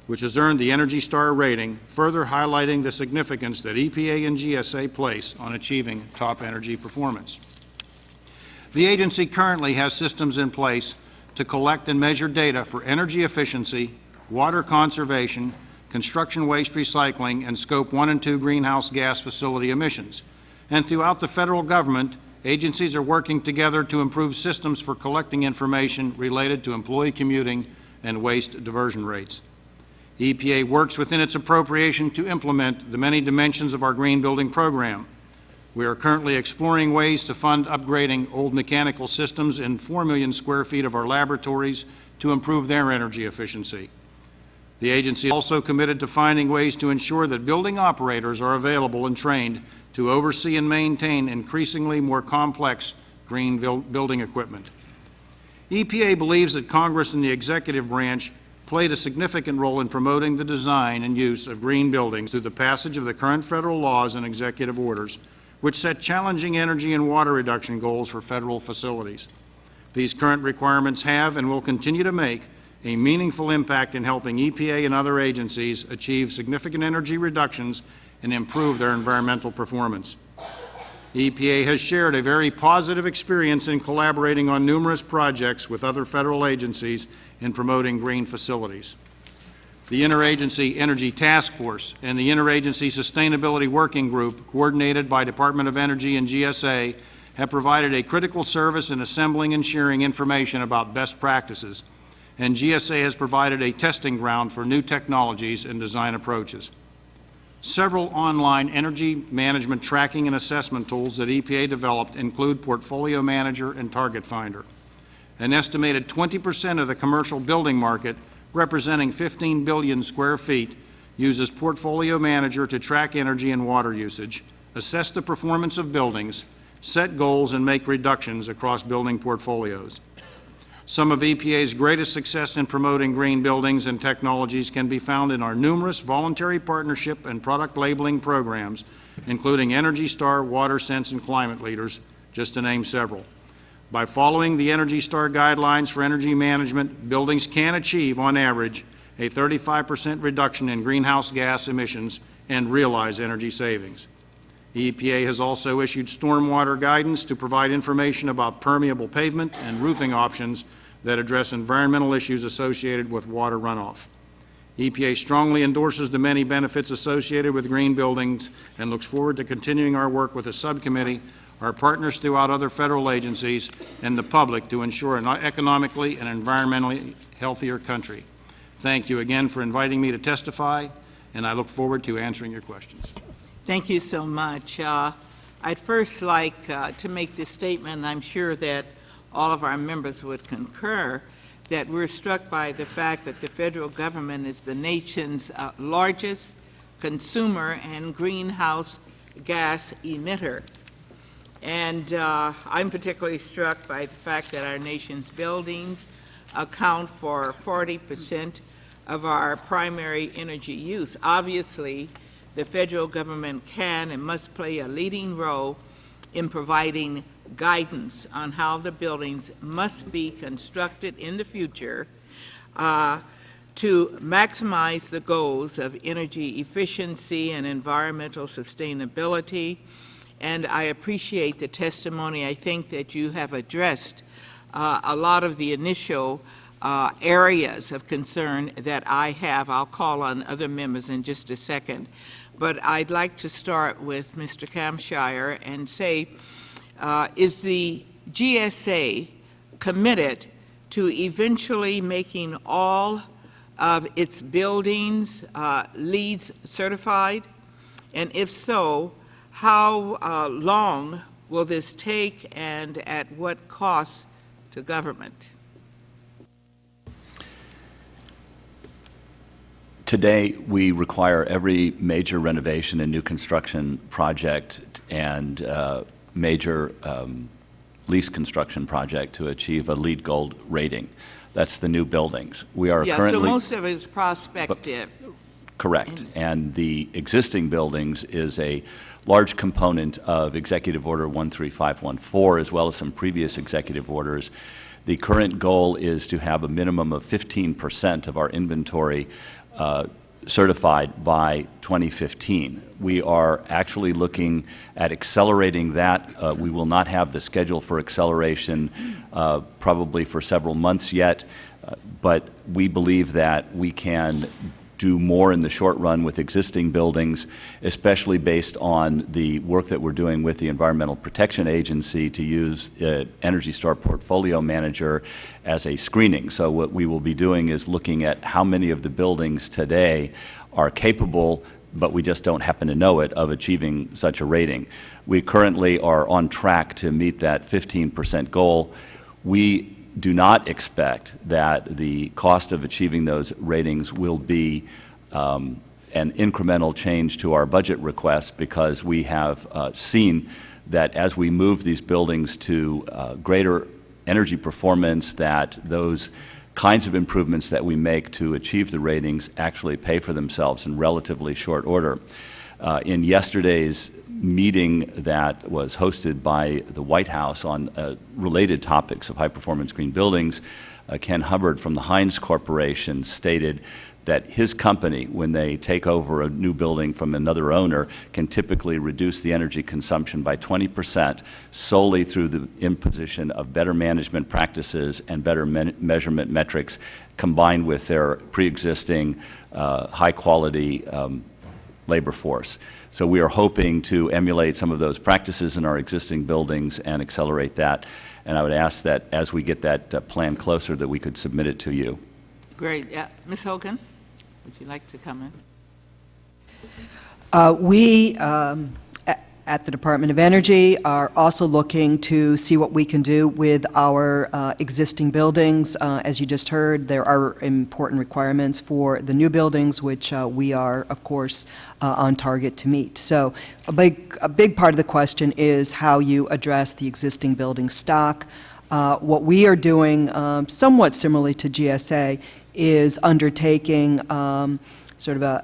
which has earned the Energy Star rating, further highlighting the significance that EPA and GSA place on achieving top energy performance. The agency currently has systems in place to collect and measure data for energy efficiency, water conservation, construction waste recycling, and Scope 1 and 2 greenhouse gas facility emissions. And throughout the federal government, agencies are working together to improve systems for collecting information related to employee commuting and waste diversion rates. EPA works within its appropriation to implement the many dimensions of our green building program. We are currently exploring ways to fund upgrading old mechanical systems in 4 million square feet of our laboratories to improve their energy efficiency. The agency is also committed to finding ways to ensure that building operators are available and trained to oversee and maintain increasingly more complex green building equipment. EPA believes that Congress and the executive branch played a significant role in promoting the design and use of green buildings through the passage of the current federal laws and executive orders, which set challenging energy and water reduction goals for federal facilities. These current requirements have and will continue to make a meaningful impact in helping EPA and other agencies achieve significant energy reductions and improve their environmental performance. EPA has shared a very positive experience in collaborating on numerous projects with other federal agencies in promoting green facilities. The Interagency Energy Task Force and the Interagency Sustainability Working Group, coordinated by Department of Energy and GSA, have provided a critical service in assembling and sharing information about best practices, and GSA has provided a testing ground for new technologies and design approaches. Several online energy management tracking and assessment tools that EPA developed include Portfolio Manager and Target Finder. An estimated 20% of the commercial building market, representing 15 billion square feet, uses Portfolio Manager to track energy and water usage, assess the performance of buildings, set goals, and make reductions across building portfolios. Some of EPA's greatest success in promoting green buildings and technologies can be found in our numerous voluntary partnership and product labeling programs, including Energy Star, Water Sense, and Climate Leaders, just to name several. By following the Energy Star guidelines for energy management, buildings can achieve, on average, a 35% reduction in greenhouse gas emissions and realize energy savings. EPA has also issued stormwater guidance to provide information about permeable pavement and roofing options that address environmental issues associated with water runoff. EPA strongly endorses the many benefits associated with green buildings and looks forward to continuing our work with the subcommittee, our partners throughout other federal agencies, and the public to ensure an economically and environmentally healthier country. Thank you again for inviting me to testify, and I look forward to answering your questions. Thank you so much. I'd first like to make this statement, and I'm sure that all of our members would concur, that we're struck by the fact that the federal government is the nation's largest consumer and greenhouse gas emitter. And I'm particularly struck by the fact that our nation's buildings account for 40% of our primary energy use. Obviously, the federal government can and must play a leading role in providing guidance on how the buildings must be constructed in the future to maximize the goals of energy efficiency and environmental sustainability. And I appreciate the testimony. I think that you have addressed a lot of the initial areas of concern that I have. I'll call on other members in just a second. But I'd like to start with Mr. Kamshire and say, is the GSA committed to eventually making all of its buildings LEED certified? And if so, how long will this take, and at what cost to government? Today, we require every major renovation and new construction project and major lease construction project to achieve a LEED Gold rating. That's the new buildings. We are currently... so most of it is prospective. Correct. And the existing buildings is a large component of Executive Order 13514, as well as some previous executive orders. The current goal is to have a minimum of 15% of our inventory certified by 2015. We are actually looking at accelerating that. We will not have the schedule for acceleration probably for several months yet, but we believe that we can do more in the short run with existing buildings, especially based on the work that we're doing with the Environmental Protection Agency to use Energy Star Portfolio Manager as a screening. So what we will be doing is looking at how many of the buildings today are capable, but we just don't happen to know it, of achieving such a rating. We currently are on track to meet that 15% goal. We do not expect that the cost of achieving those ratings will be an incremental change to our budget requests, because we have seen that as we move these buildings to greater energy performance, that those kinds of improvements that we make to achieve the ratings actually pay for themselves in relatively short order. In yesterday's meeting that was hosted by the White House on related topics of high-performance green buildings, Ken Hubbard from the Heinz Corporation stated that his company, when they take over a new building from another owner, can typically reduce the energy consumption by 20% solely through the imposition of better management practices and better measurement metrics combined with their pre-existing high-quality labor force. So we are hoping to emulate some of those practices in our existing buildings and accelerate that. And I would ask that as we get that plan closer, that we could submit it to you. Great. Ms. Hogan, would you like to come in? We, at the Department of Energy, are also looking to see what we can do with our existing buildings. As you just heard, there are important requirements for the new buildings, which we are, of course, on target to meet. So a big part of the question is how you address the existing building stock. What we are doing, somewhat similarly to GSA, is undertaking sort of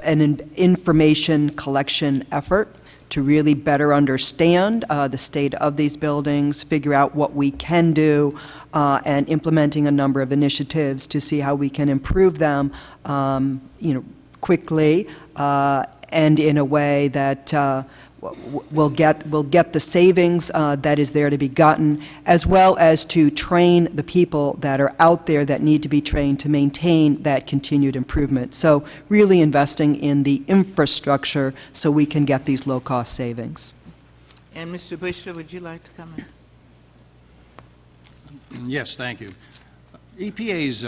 an information collection effort to really better understand the state of these buildings, figure out what we can do, and implementing a number of initiatives to see how we can improve them, quickly and in a way that will get the savings that is there to be gotten, as well as to train the people that are out there that need to be trained to maintain that continued improvement. So really investing in the infrastructure so we can get these low-cost savings. And Mr. Bushler, would you like to come in? Yes, thank you. EPA's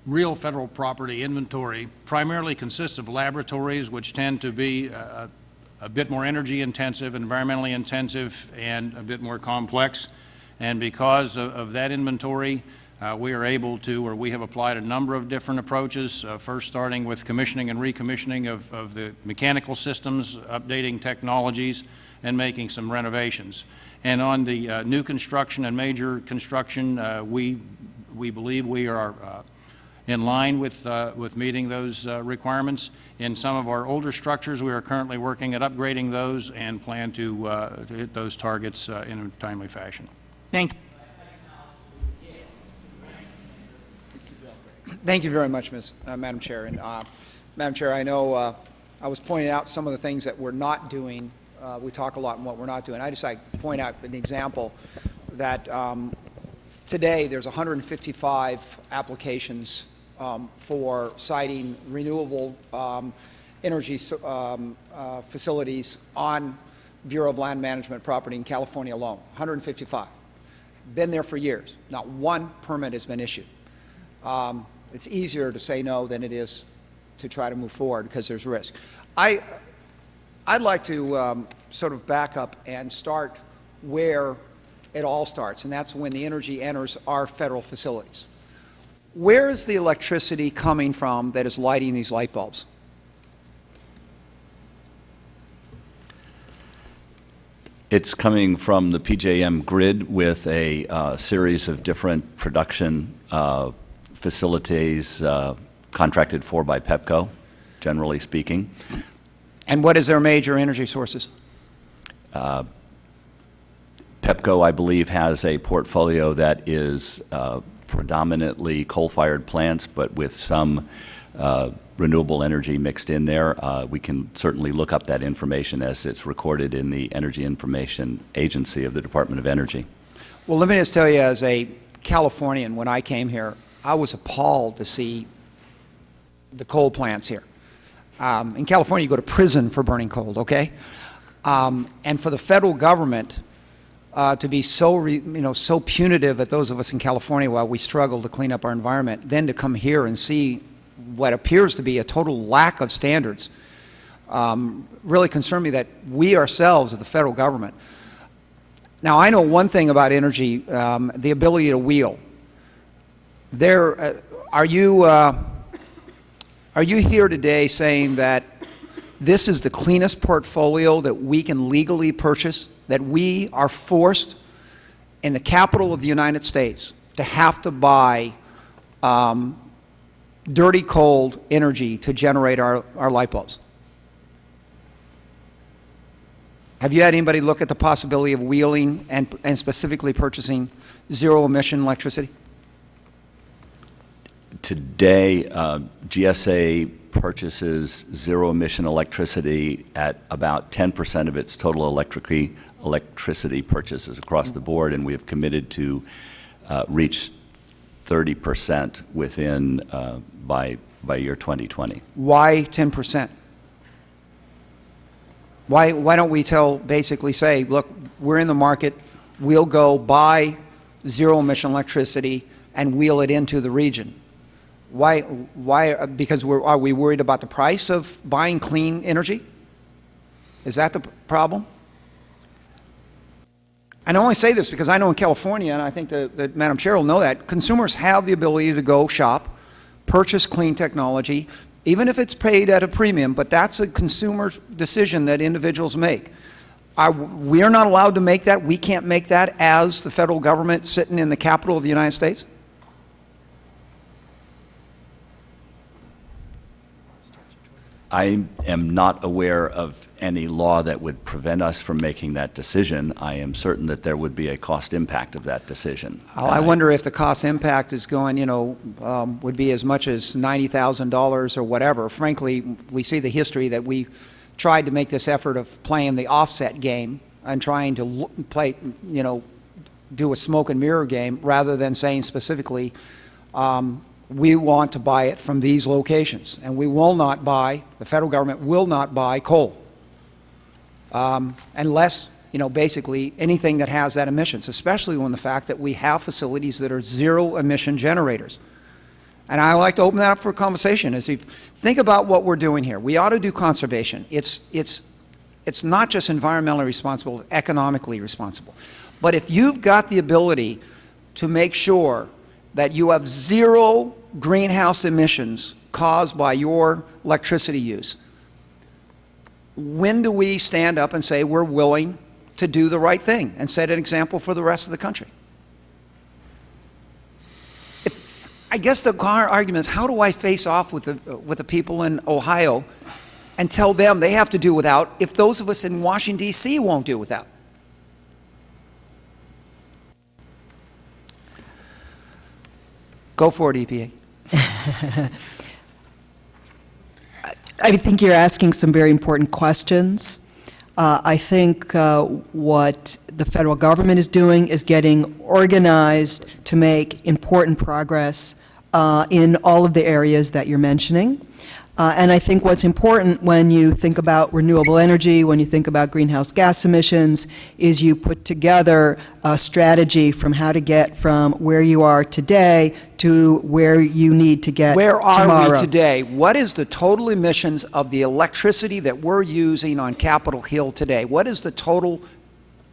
real federal property inventory primarily consists of laboratories, which tend to be a bit more energy intensive, environmentally intensive, and a bit more complex. And because of that inventory, we are able to, or we have applied a number of different approaches, first starting with commissioning and recommissioning of the mechanical systems, updating technologies, and making some renovations. And on the new construction and major construction, we believe we are in line with meeting those requirements. In some of our older structures, we are currently working at upgrading those and plan to hit those targets in a timely fashion. Thank you. Thank you very much, Madam Chair. And Madam Chair, I know I was pointing out some of the things that we're not doing. We talk a lot on what we're not doing. I just like to point out an example that today there's 155 applications for siting renewable energy facilities on Bureau of Land Management property in California alone, 155. Been there for years. Not one permit has been issued. It's easier to say no than it is to try to move forward because there's risk. I'd like to sort of back up and start where it all starts, and that's when the energy enters our federal facilities. Where is the electricity coming from that is lighting these light bulbs? It's coming from the PJM grid with a series of different production facilities contracted for by PEPCO, generally speaking. And what is their major energy sources? PEPCO, I believe, has a portfolio that is predominantly coal-fired plants, but with some renewable energy mixed in there. We can certainly look up that information as it's recorded in the Energy Information Agency of the Department of Energy. Well, let me just tell you, as a Californian, when I came here, I was appalled to see the coal plants here. In California, you go to prison for burning coal, okay? And for the federal government to be so, so punitive at those of us in California while we struggle to clean up our environment, then to come here and see what appears to be a total lack of standards, really concerned me that we ourselves, as the federal government. Now, I know one thing about energy, the ability to wheel. Are you here today saying that this is the cleanest portfolio that we can legally purchase, that we are forced in the capital of the United States to have to buy dirty, cold energy to generate our light bulbs? Have you had anybody look at the possibility of wheeling and specifically purchasing zero-emission electricity? Today, GSA purchases zero-emission electricity at about 10% of its total electricity purchases across the board, and we have committed to reach 30% within by year 2020. Why 10%? Why don't we basically say, look, we're in the market, we'll go buy zero-emission electricity and wheel it into the region? Why? Because are we worried about the price of buying clean energy? Is that the problem? And I only say this because I know in California, and I think that Madam Chair will know that, consumers have the ability to go shop, purchase clean technology, even if it's paid at a premium, but that's a consumer decision that individuals make. We are not allowed to make that. We can't make that as the federal government sitting in the capital of the United States. I am not aware of any law that would prevent us from making that decision. I am certain that there would be a cost impact of that decision. I wonder if the cost impact is going, would be as much as $90,000 or whatever. Frankly, we see the history that we tried to make this effort of playing the offset game and trying to play, do a smoke and mirror game rather than saying specifically, we want to buy it from these locations, and we will not buy, the federal government will not buy coal unless, basically anything that has that emissions, especially when the fact that we have facilities that are zero-emission generators. And I like to open that up for a conversation. As if think about what we're doing here. We ought to do conservation. It's not just environmentally responsible, it's economically responsible. But if you've got the ability to make sure that you have zero greenhouse emissions caused by your electricity use, when do we stand up and say we're willing to do the right thing and set an example for the rest of the country? I guess the argument is, how do I face off with the people in Ohio and tell them they have to do without if those of us in Washington, D.C. won't do without? Go for it, EPA. I think you're asking some very important questions. I think what the federal government is doing is getting organized to make important progress in all of the areas that you're mentioning. And I think what's important when you think about renewable energy, when you think about greenhouse gas emissions, is you put together a strategy from how to get from where you are today to where you need to get tomorrow. Where are we today? What is the total emissions of the electricity that we're using on Capitol Hill today? What is the total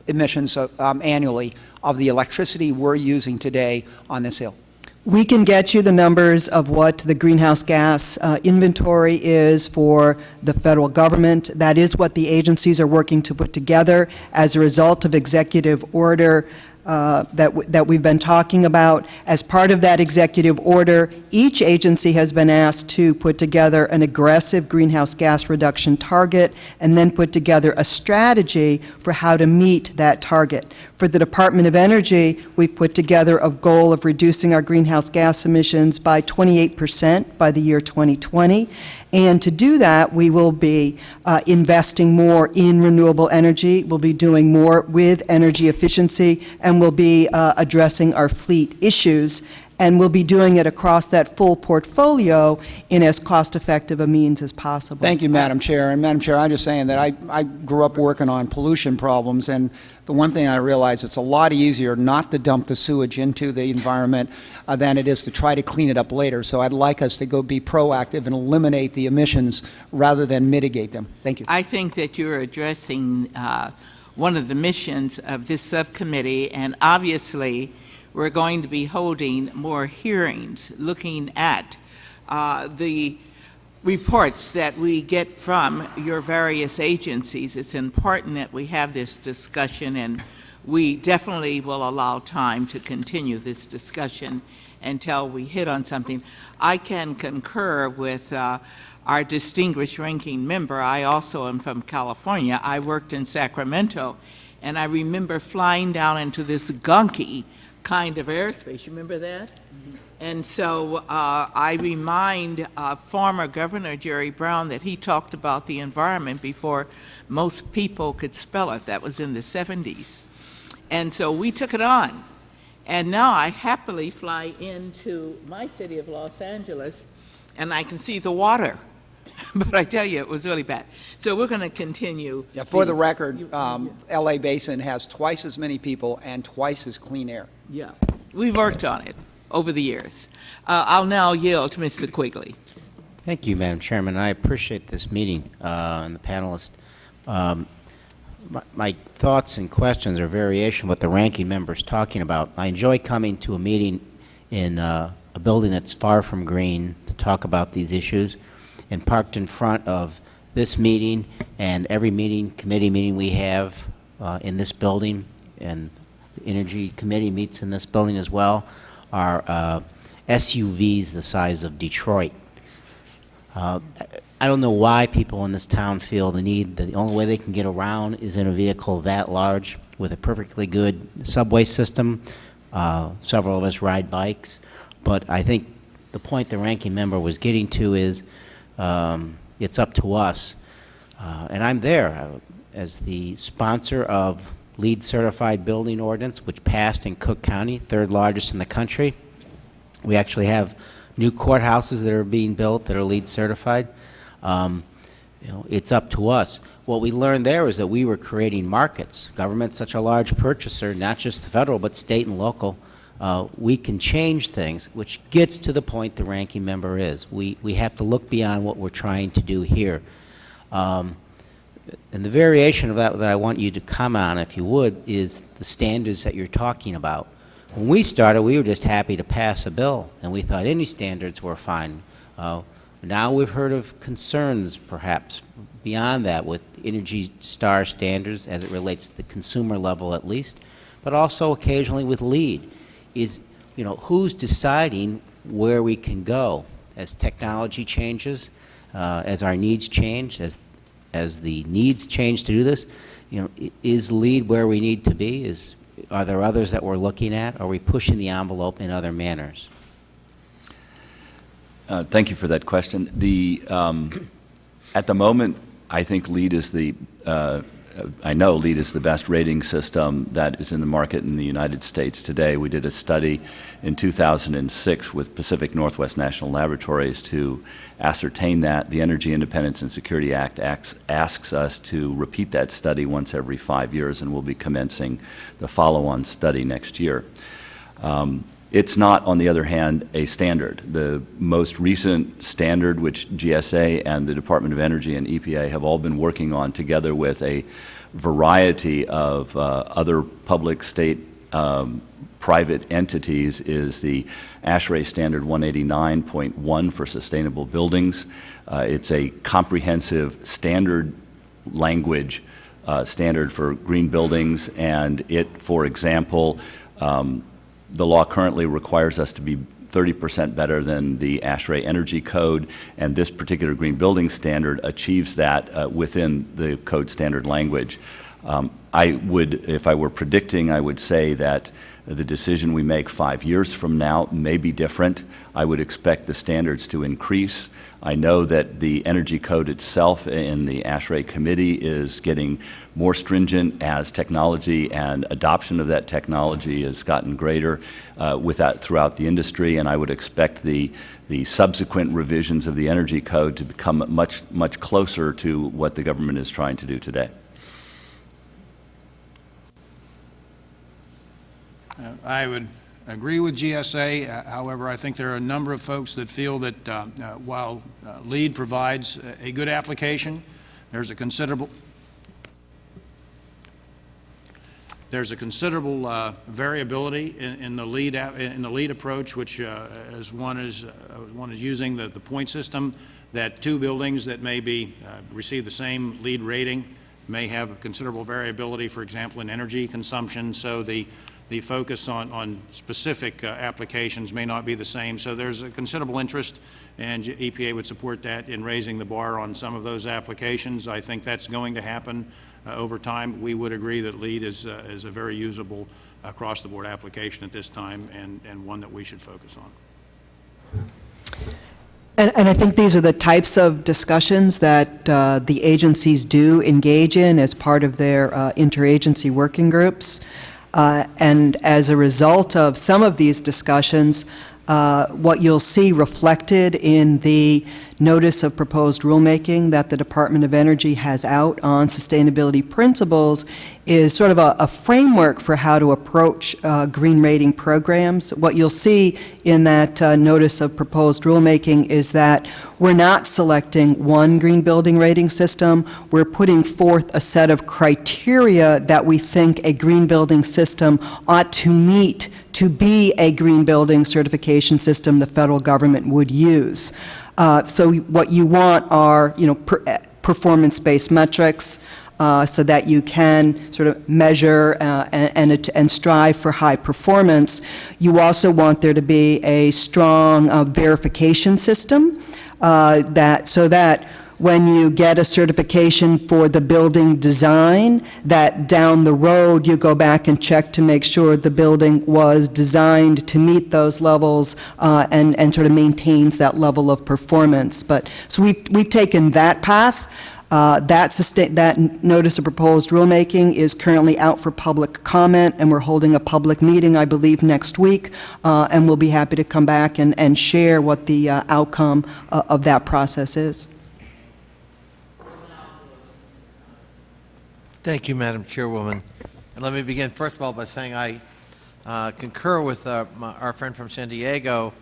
emissions annually of the electricity we're using today on this hill? We can get you the numbers of what the greenhouse gas inventory is for the federal government. That is what the agencies are working to put together as a result of executive order that we've been talking about. As part of that executive order, each agency has been asked to put together an aggressive greenhouse gas reduction target and then put together a strategy for how to meet that target. For the Department of Energy, we've put together a goal of reducing our greenhouse gas emissions by 28% by the year 2020. And to do that, we will be investing more in renewable energy. We'll be doing more with energy efficiency, and we'll be addressing our fleet issues. And we'll be doing it across that full portfolio in as cost-effective a means as possible. Thank you, Madam Chair. And Madam Chair, I'm just saying that I grew up working on pollution problems, and the one thing I realize, it's a lot easier not to dump the sewage into the environment than it is to try to clean it up later. So I'd like us to go be proactive and eliminate the emissions rather than mitigate them. Thank you. I think that you're addressing one of the missions of this subcommittee, and obviously we're going to be holding more hearings looking at the reports that we get from your various agencies. It's important that we have this discussion, and we definitely will allow time to continue this discussion until we hit on something. I can concur with our distinguished ranking member. I also am from California. I worked in Sacramento, and I remember flying down into this gunky kind of airspace. You remember that? And so I remind former Governor Jerry Brown that he talked about the environment before most people could spell it. That was in the 70s. And so we took it on. And now I happily fly into my city of Los Angeles, and I can see the water. But I tell you, it was really bad. So we're going to continue. Yeah, for the record, LA Basin has twice as many people and twice as clean air. Yeah, we've worked on it over the years. I'll now yield to Mr. Quigley. Thank you, Madam Chairman. I appreciate this meeting and the panelists. My thoughts and questions are variation of what the ranking member is talking about. I enjoy coming to a meeting in a building that's far from green to talk about these issues, and parked in front of this meeting and every meeting, committee meeting we have in this building, and the Energy Committee meets in this building as well, are SUVs the size of Detroit. I don't know why people in this town feel the need that the only way they can get around is in a vehicle that large with a perfectly good subway system. Several of us ride bikes, but I think the point the ranking member was getting to is it's up to us. And I'm there as the sponsor of LEED certified building ordinance, which passed in Cook County, third largest in the country. We actually have new courthouses that are being built that are LEED certified. It's up to us. What we learned there is that we were creating markets. Government's such a large purchaser, not just the federal, but state and local. We can change things, which gets to the point the ranking member is. We have to look beyond what we're trying to do here. And the variation of that I want you to comment on, if you would, is the standards that you're talking about. When we started, we were just happy to pass a bill, and we thought any standards were fine. Now we've heard of concerns, perhaps, beyond that with Energy Star standards as it relates to the consumer level at least, but also occasionally with LEED. Is, who's deciding where we can go as technology changes, as our needs change, as the needs change to do this? Is LEED where we need to be? Are there others that we're looking at? Are we pushing the envelope in other manners? Thank you for that question. At the moment, I think LEED is I know LEED is the best rating system that is in the market in the United States today. We did a study in 2006 with Pacific Northwest National Laboratories to ascertain that. The Energy Independence and Security Act asks us to repeat that study once every 5 years, and we'll be commencing the follow-on study next year. It's not, on the other hand, a standard. The most recent standard, which GSA and the Department of Energy and EPA have all been working on together with a variety of other public, state, private entities, is the ASHRAE Standard 189.1 for sustainable buildings. It's a comprehensive standard language standard for green buildings, and it, for example, the law currently requires us to be 30% better than the ASHRAE Energy Code, and this particular green building standard achieves that within the code standard language. If I were predicting, I would say that the decision we make 5 years from now may be different. I would expect the standards to increase. I know that the Energy Code itself in the ASHRAE Committee is getting more stringent as technology and adoption of that technology has gotten greater throughout the industry, and I would expect the subsequent revisions of the Energy Code to become much, much closer to what the government is trying to do today. I would agree with GSA. However, I think there are a number of folks that feel that while LEED provides a good application, there's a considerable variability in the LEED approach, which as one is using the point system, that two buildings that may receive the same LEED rating may have considerable variability, for example, in energy consumption. So the the focus on specific applications may not be the same. So there's a considerable interest, and EPA would support that in raising the bar on some of those applications. I think that's going to happen over time. We would agree that LEED is a very usable across-the-board application at this time, and one that we should focus on. And I think these are the types of discussions that the agencies do engage in as part of their interagency working groups. And as a result of some of these discussions, what you'll see reflected in the notice of proposed rulemaking that the Department of Energy has out on sustainability principles is sort of a framework for how to approach green rating programs. What you'll see in that notice of proposed rulemaking is that we're not selecting one green building rating system. We're putting forth a set of criteria that we think a green building system ought to meet to be a green building certification system the federal government would use. So what you want are, performance-based metrics so that you can sort of measure and strive for high performance. You also want there to be a strong verification system so that when you get a certification for the building design, that down the road you go back and check to make sure the building was designed to meet those levels and sort of maintains that level of performance. So we've taken that path. That notice of proposed rulemaking is currently out for public comment, and we're holding a public meeting, I believe, next week, and we'll be happy to come back and share what the outcome of that process is. Thank you, Madam Chairwoman. And let me begin, first of all, by saying I concur with our friend from San Diego,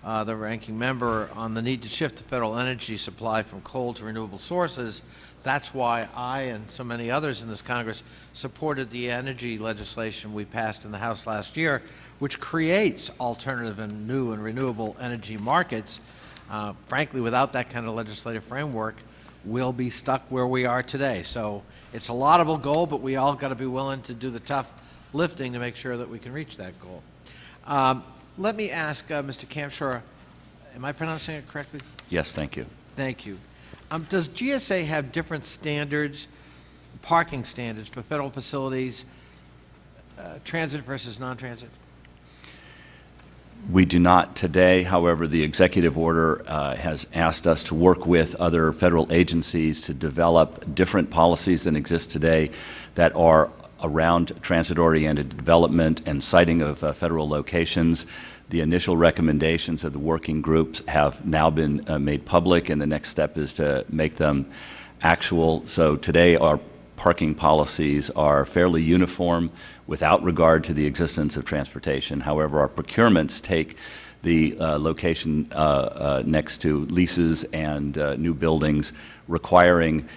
the ranking member, on the need to shift the federal energy supply from coal to renewable sources. That's why I and so many others in this Congress supported the energy legislation we passed in the House last year, which creates alternative and new and renewable energy markets. Frankly, without that kind of legislative framework, we'll be stuck where we are today. So it's a laudable goal, but we all got to be willing to do the tough lifting to make sure that we can reach that goal. Let me ask Mr. Kamshar, am I pronouncing it correctly? Yes, thank you. Thank you. Does GSA have different standards, parking standards for federal facilities, transit versus non-transit? We do not today. However, the executive order has asked us to work with other federal agencies to develop different policies than exist today that are around transit-oriented development and siting of federal locations. The initial recommendations of the working groups have now been made public, and the next step is to make them actual. So today our parking policies are fairly uniform without regard to the existence of transportation. However, our procurements take the location next to leases and new buildings, requiring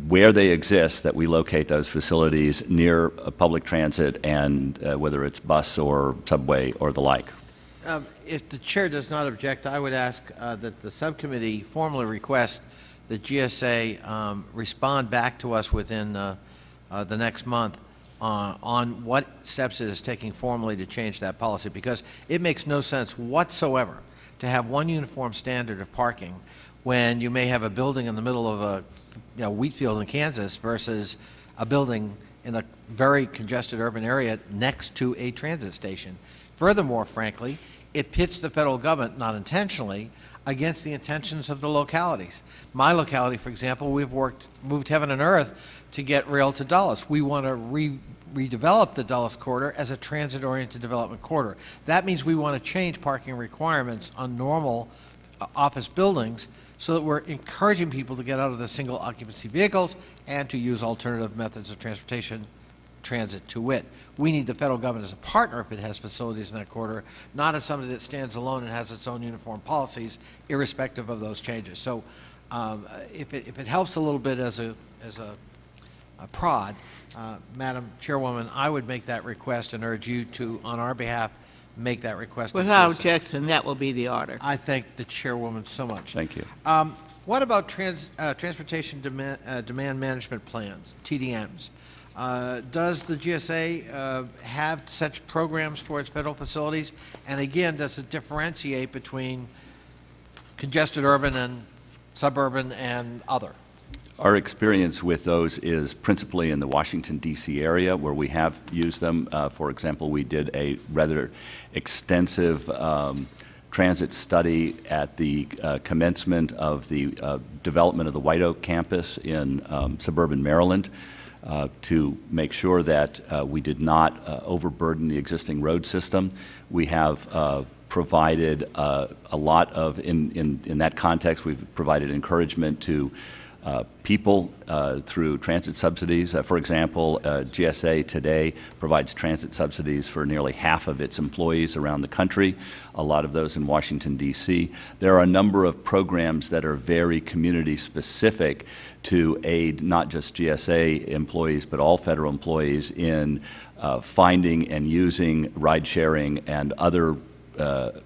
where they exist that we locate those facilities near public transit and whether it's bus or subway or the like. If the chair does not object, I would ask that the subcommittee formally request that GSA respond back to us within the next month on what steps it is taking formally to change that policy, because it makes no sense whatsoever to have one uniform standard of parking when you may have a building in the middle of a wheat field in Kansas versus a building in a very congested urban area next to a transit station. Furthermore, frankly, it pits the federal government, not intentionally, against the intentions of the localities. My locality, for example, we've moved heaven and earth to get rail to Dulles. We want to redevelop the Dulles corridor as a transit-oriented development corridor. That means we want to change parking requirements on normal office buildings so that we're encouraging people to get out of the single occupancy vehicles and to use alternative methods of transportation, transit to wit. We need the federal government as a partner if it has facilities in that corridor, not as somebody that stands alone and has its own uniform policies, irrespective of those changes. So if it helps a little bit as a prod, Madam Chairwoman, I would make that request and urge you to, on our behalf, make that request. Without objection, that will be the order. I thank the Chairwoman so much. Thank you. What about transportation demand management plans, TDMs? Does the GSA have such programs for its federal facilities? And again, does it differentiate between congested urban and suburban and other? Our experience with those is principally in the Washington, D.C. area, where we have used them. For example, we did a rather extensive transit study at the commencement of the development of the White Oak campus in suburban Maryland to make sure that we did not overburden the existing road system. We have provided a lot of, in that context, we've provided encouragement to people through transit subsidies. For example, GSA today provides transit subsidies for nearly half of its employees around the country, a lot of those in Washington, D.C. There are a number of programs that are very community-specific to aid not just GSA employees, but all federal employees in finding and using ride-sharing and other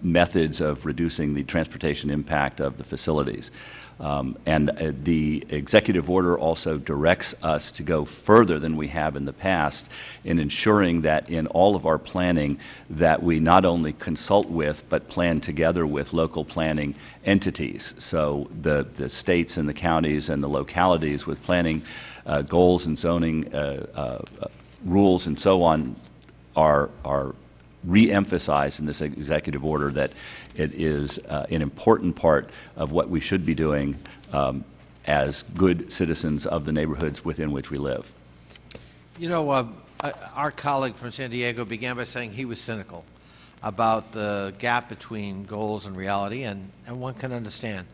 methods of reducing the transportation impact of the facilities. The executive order also directs us to go further than we have in the past in ensuring that in all of our planning that we not only consult with but plan together with local planning entities. So the states and the counties and the localities with planning goals and zoning rules and so on are re-emphasized in this executive order that it is an important part of what we should be doing as good citizens of the neighborhoods within which we live. You know, our colleague from San Diego began by saying he was cynical about the gap between goals and reality, and one can understand.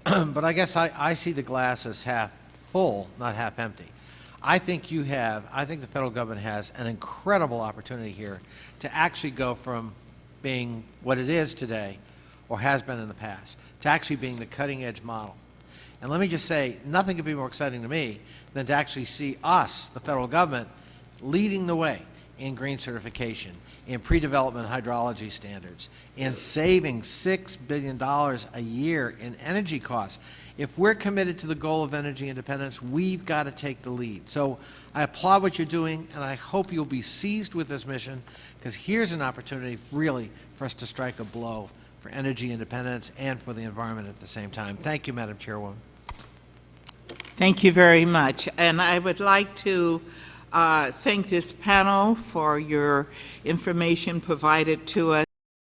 But I guess I see the glass as half full, not half empty. I think the federal government has an incredible opportunity here to actually go from being what it is today, or has been in the past, to actually being the cutting edge model. And let me just say, nothing could be more exciting to me than to actually see us, the federal government, leading the way in green certification, in pre-development hydrology standards, in saving $6 billion a year in energy costs. If we're committed to the goal of energy independence, we've got to take the lead. So I applaud what you're doing, and I hope you'll be seized with this mission, because here's an opportunity really for us to strike a blow for energy independence and for the environment at the same time. Thank you, Madam Chairwoman. Thank you very much. And I would like to thank this panel for your information provided to us.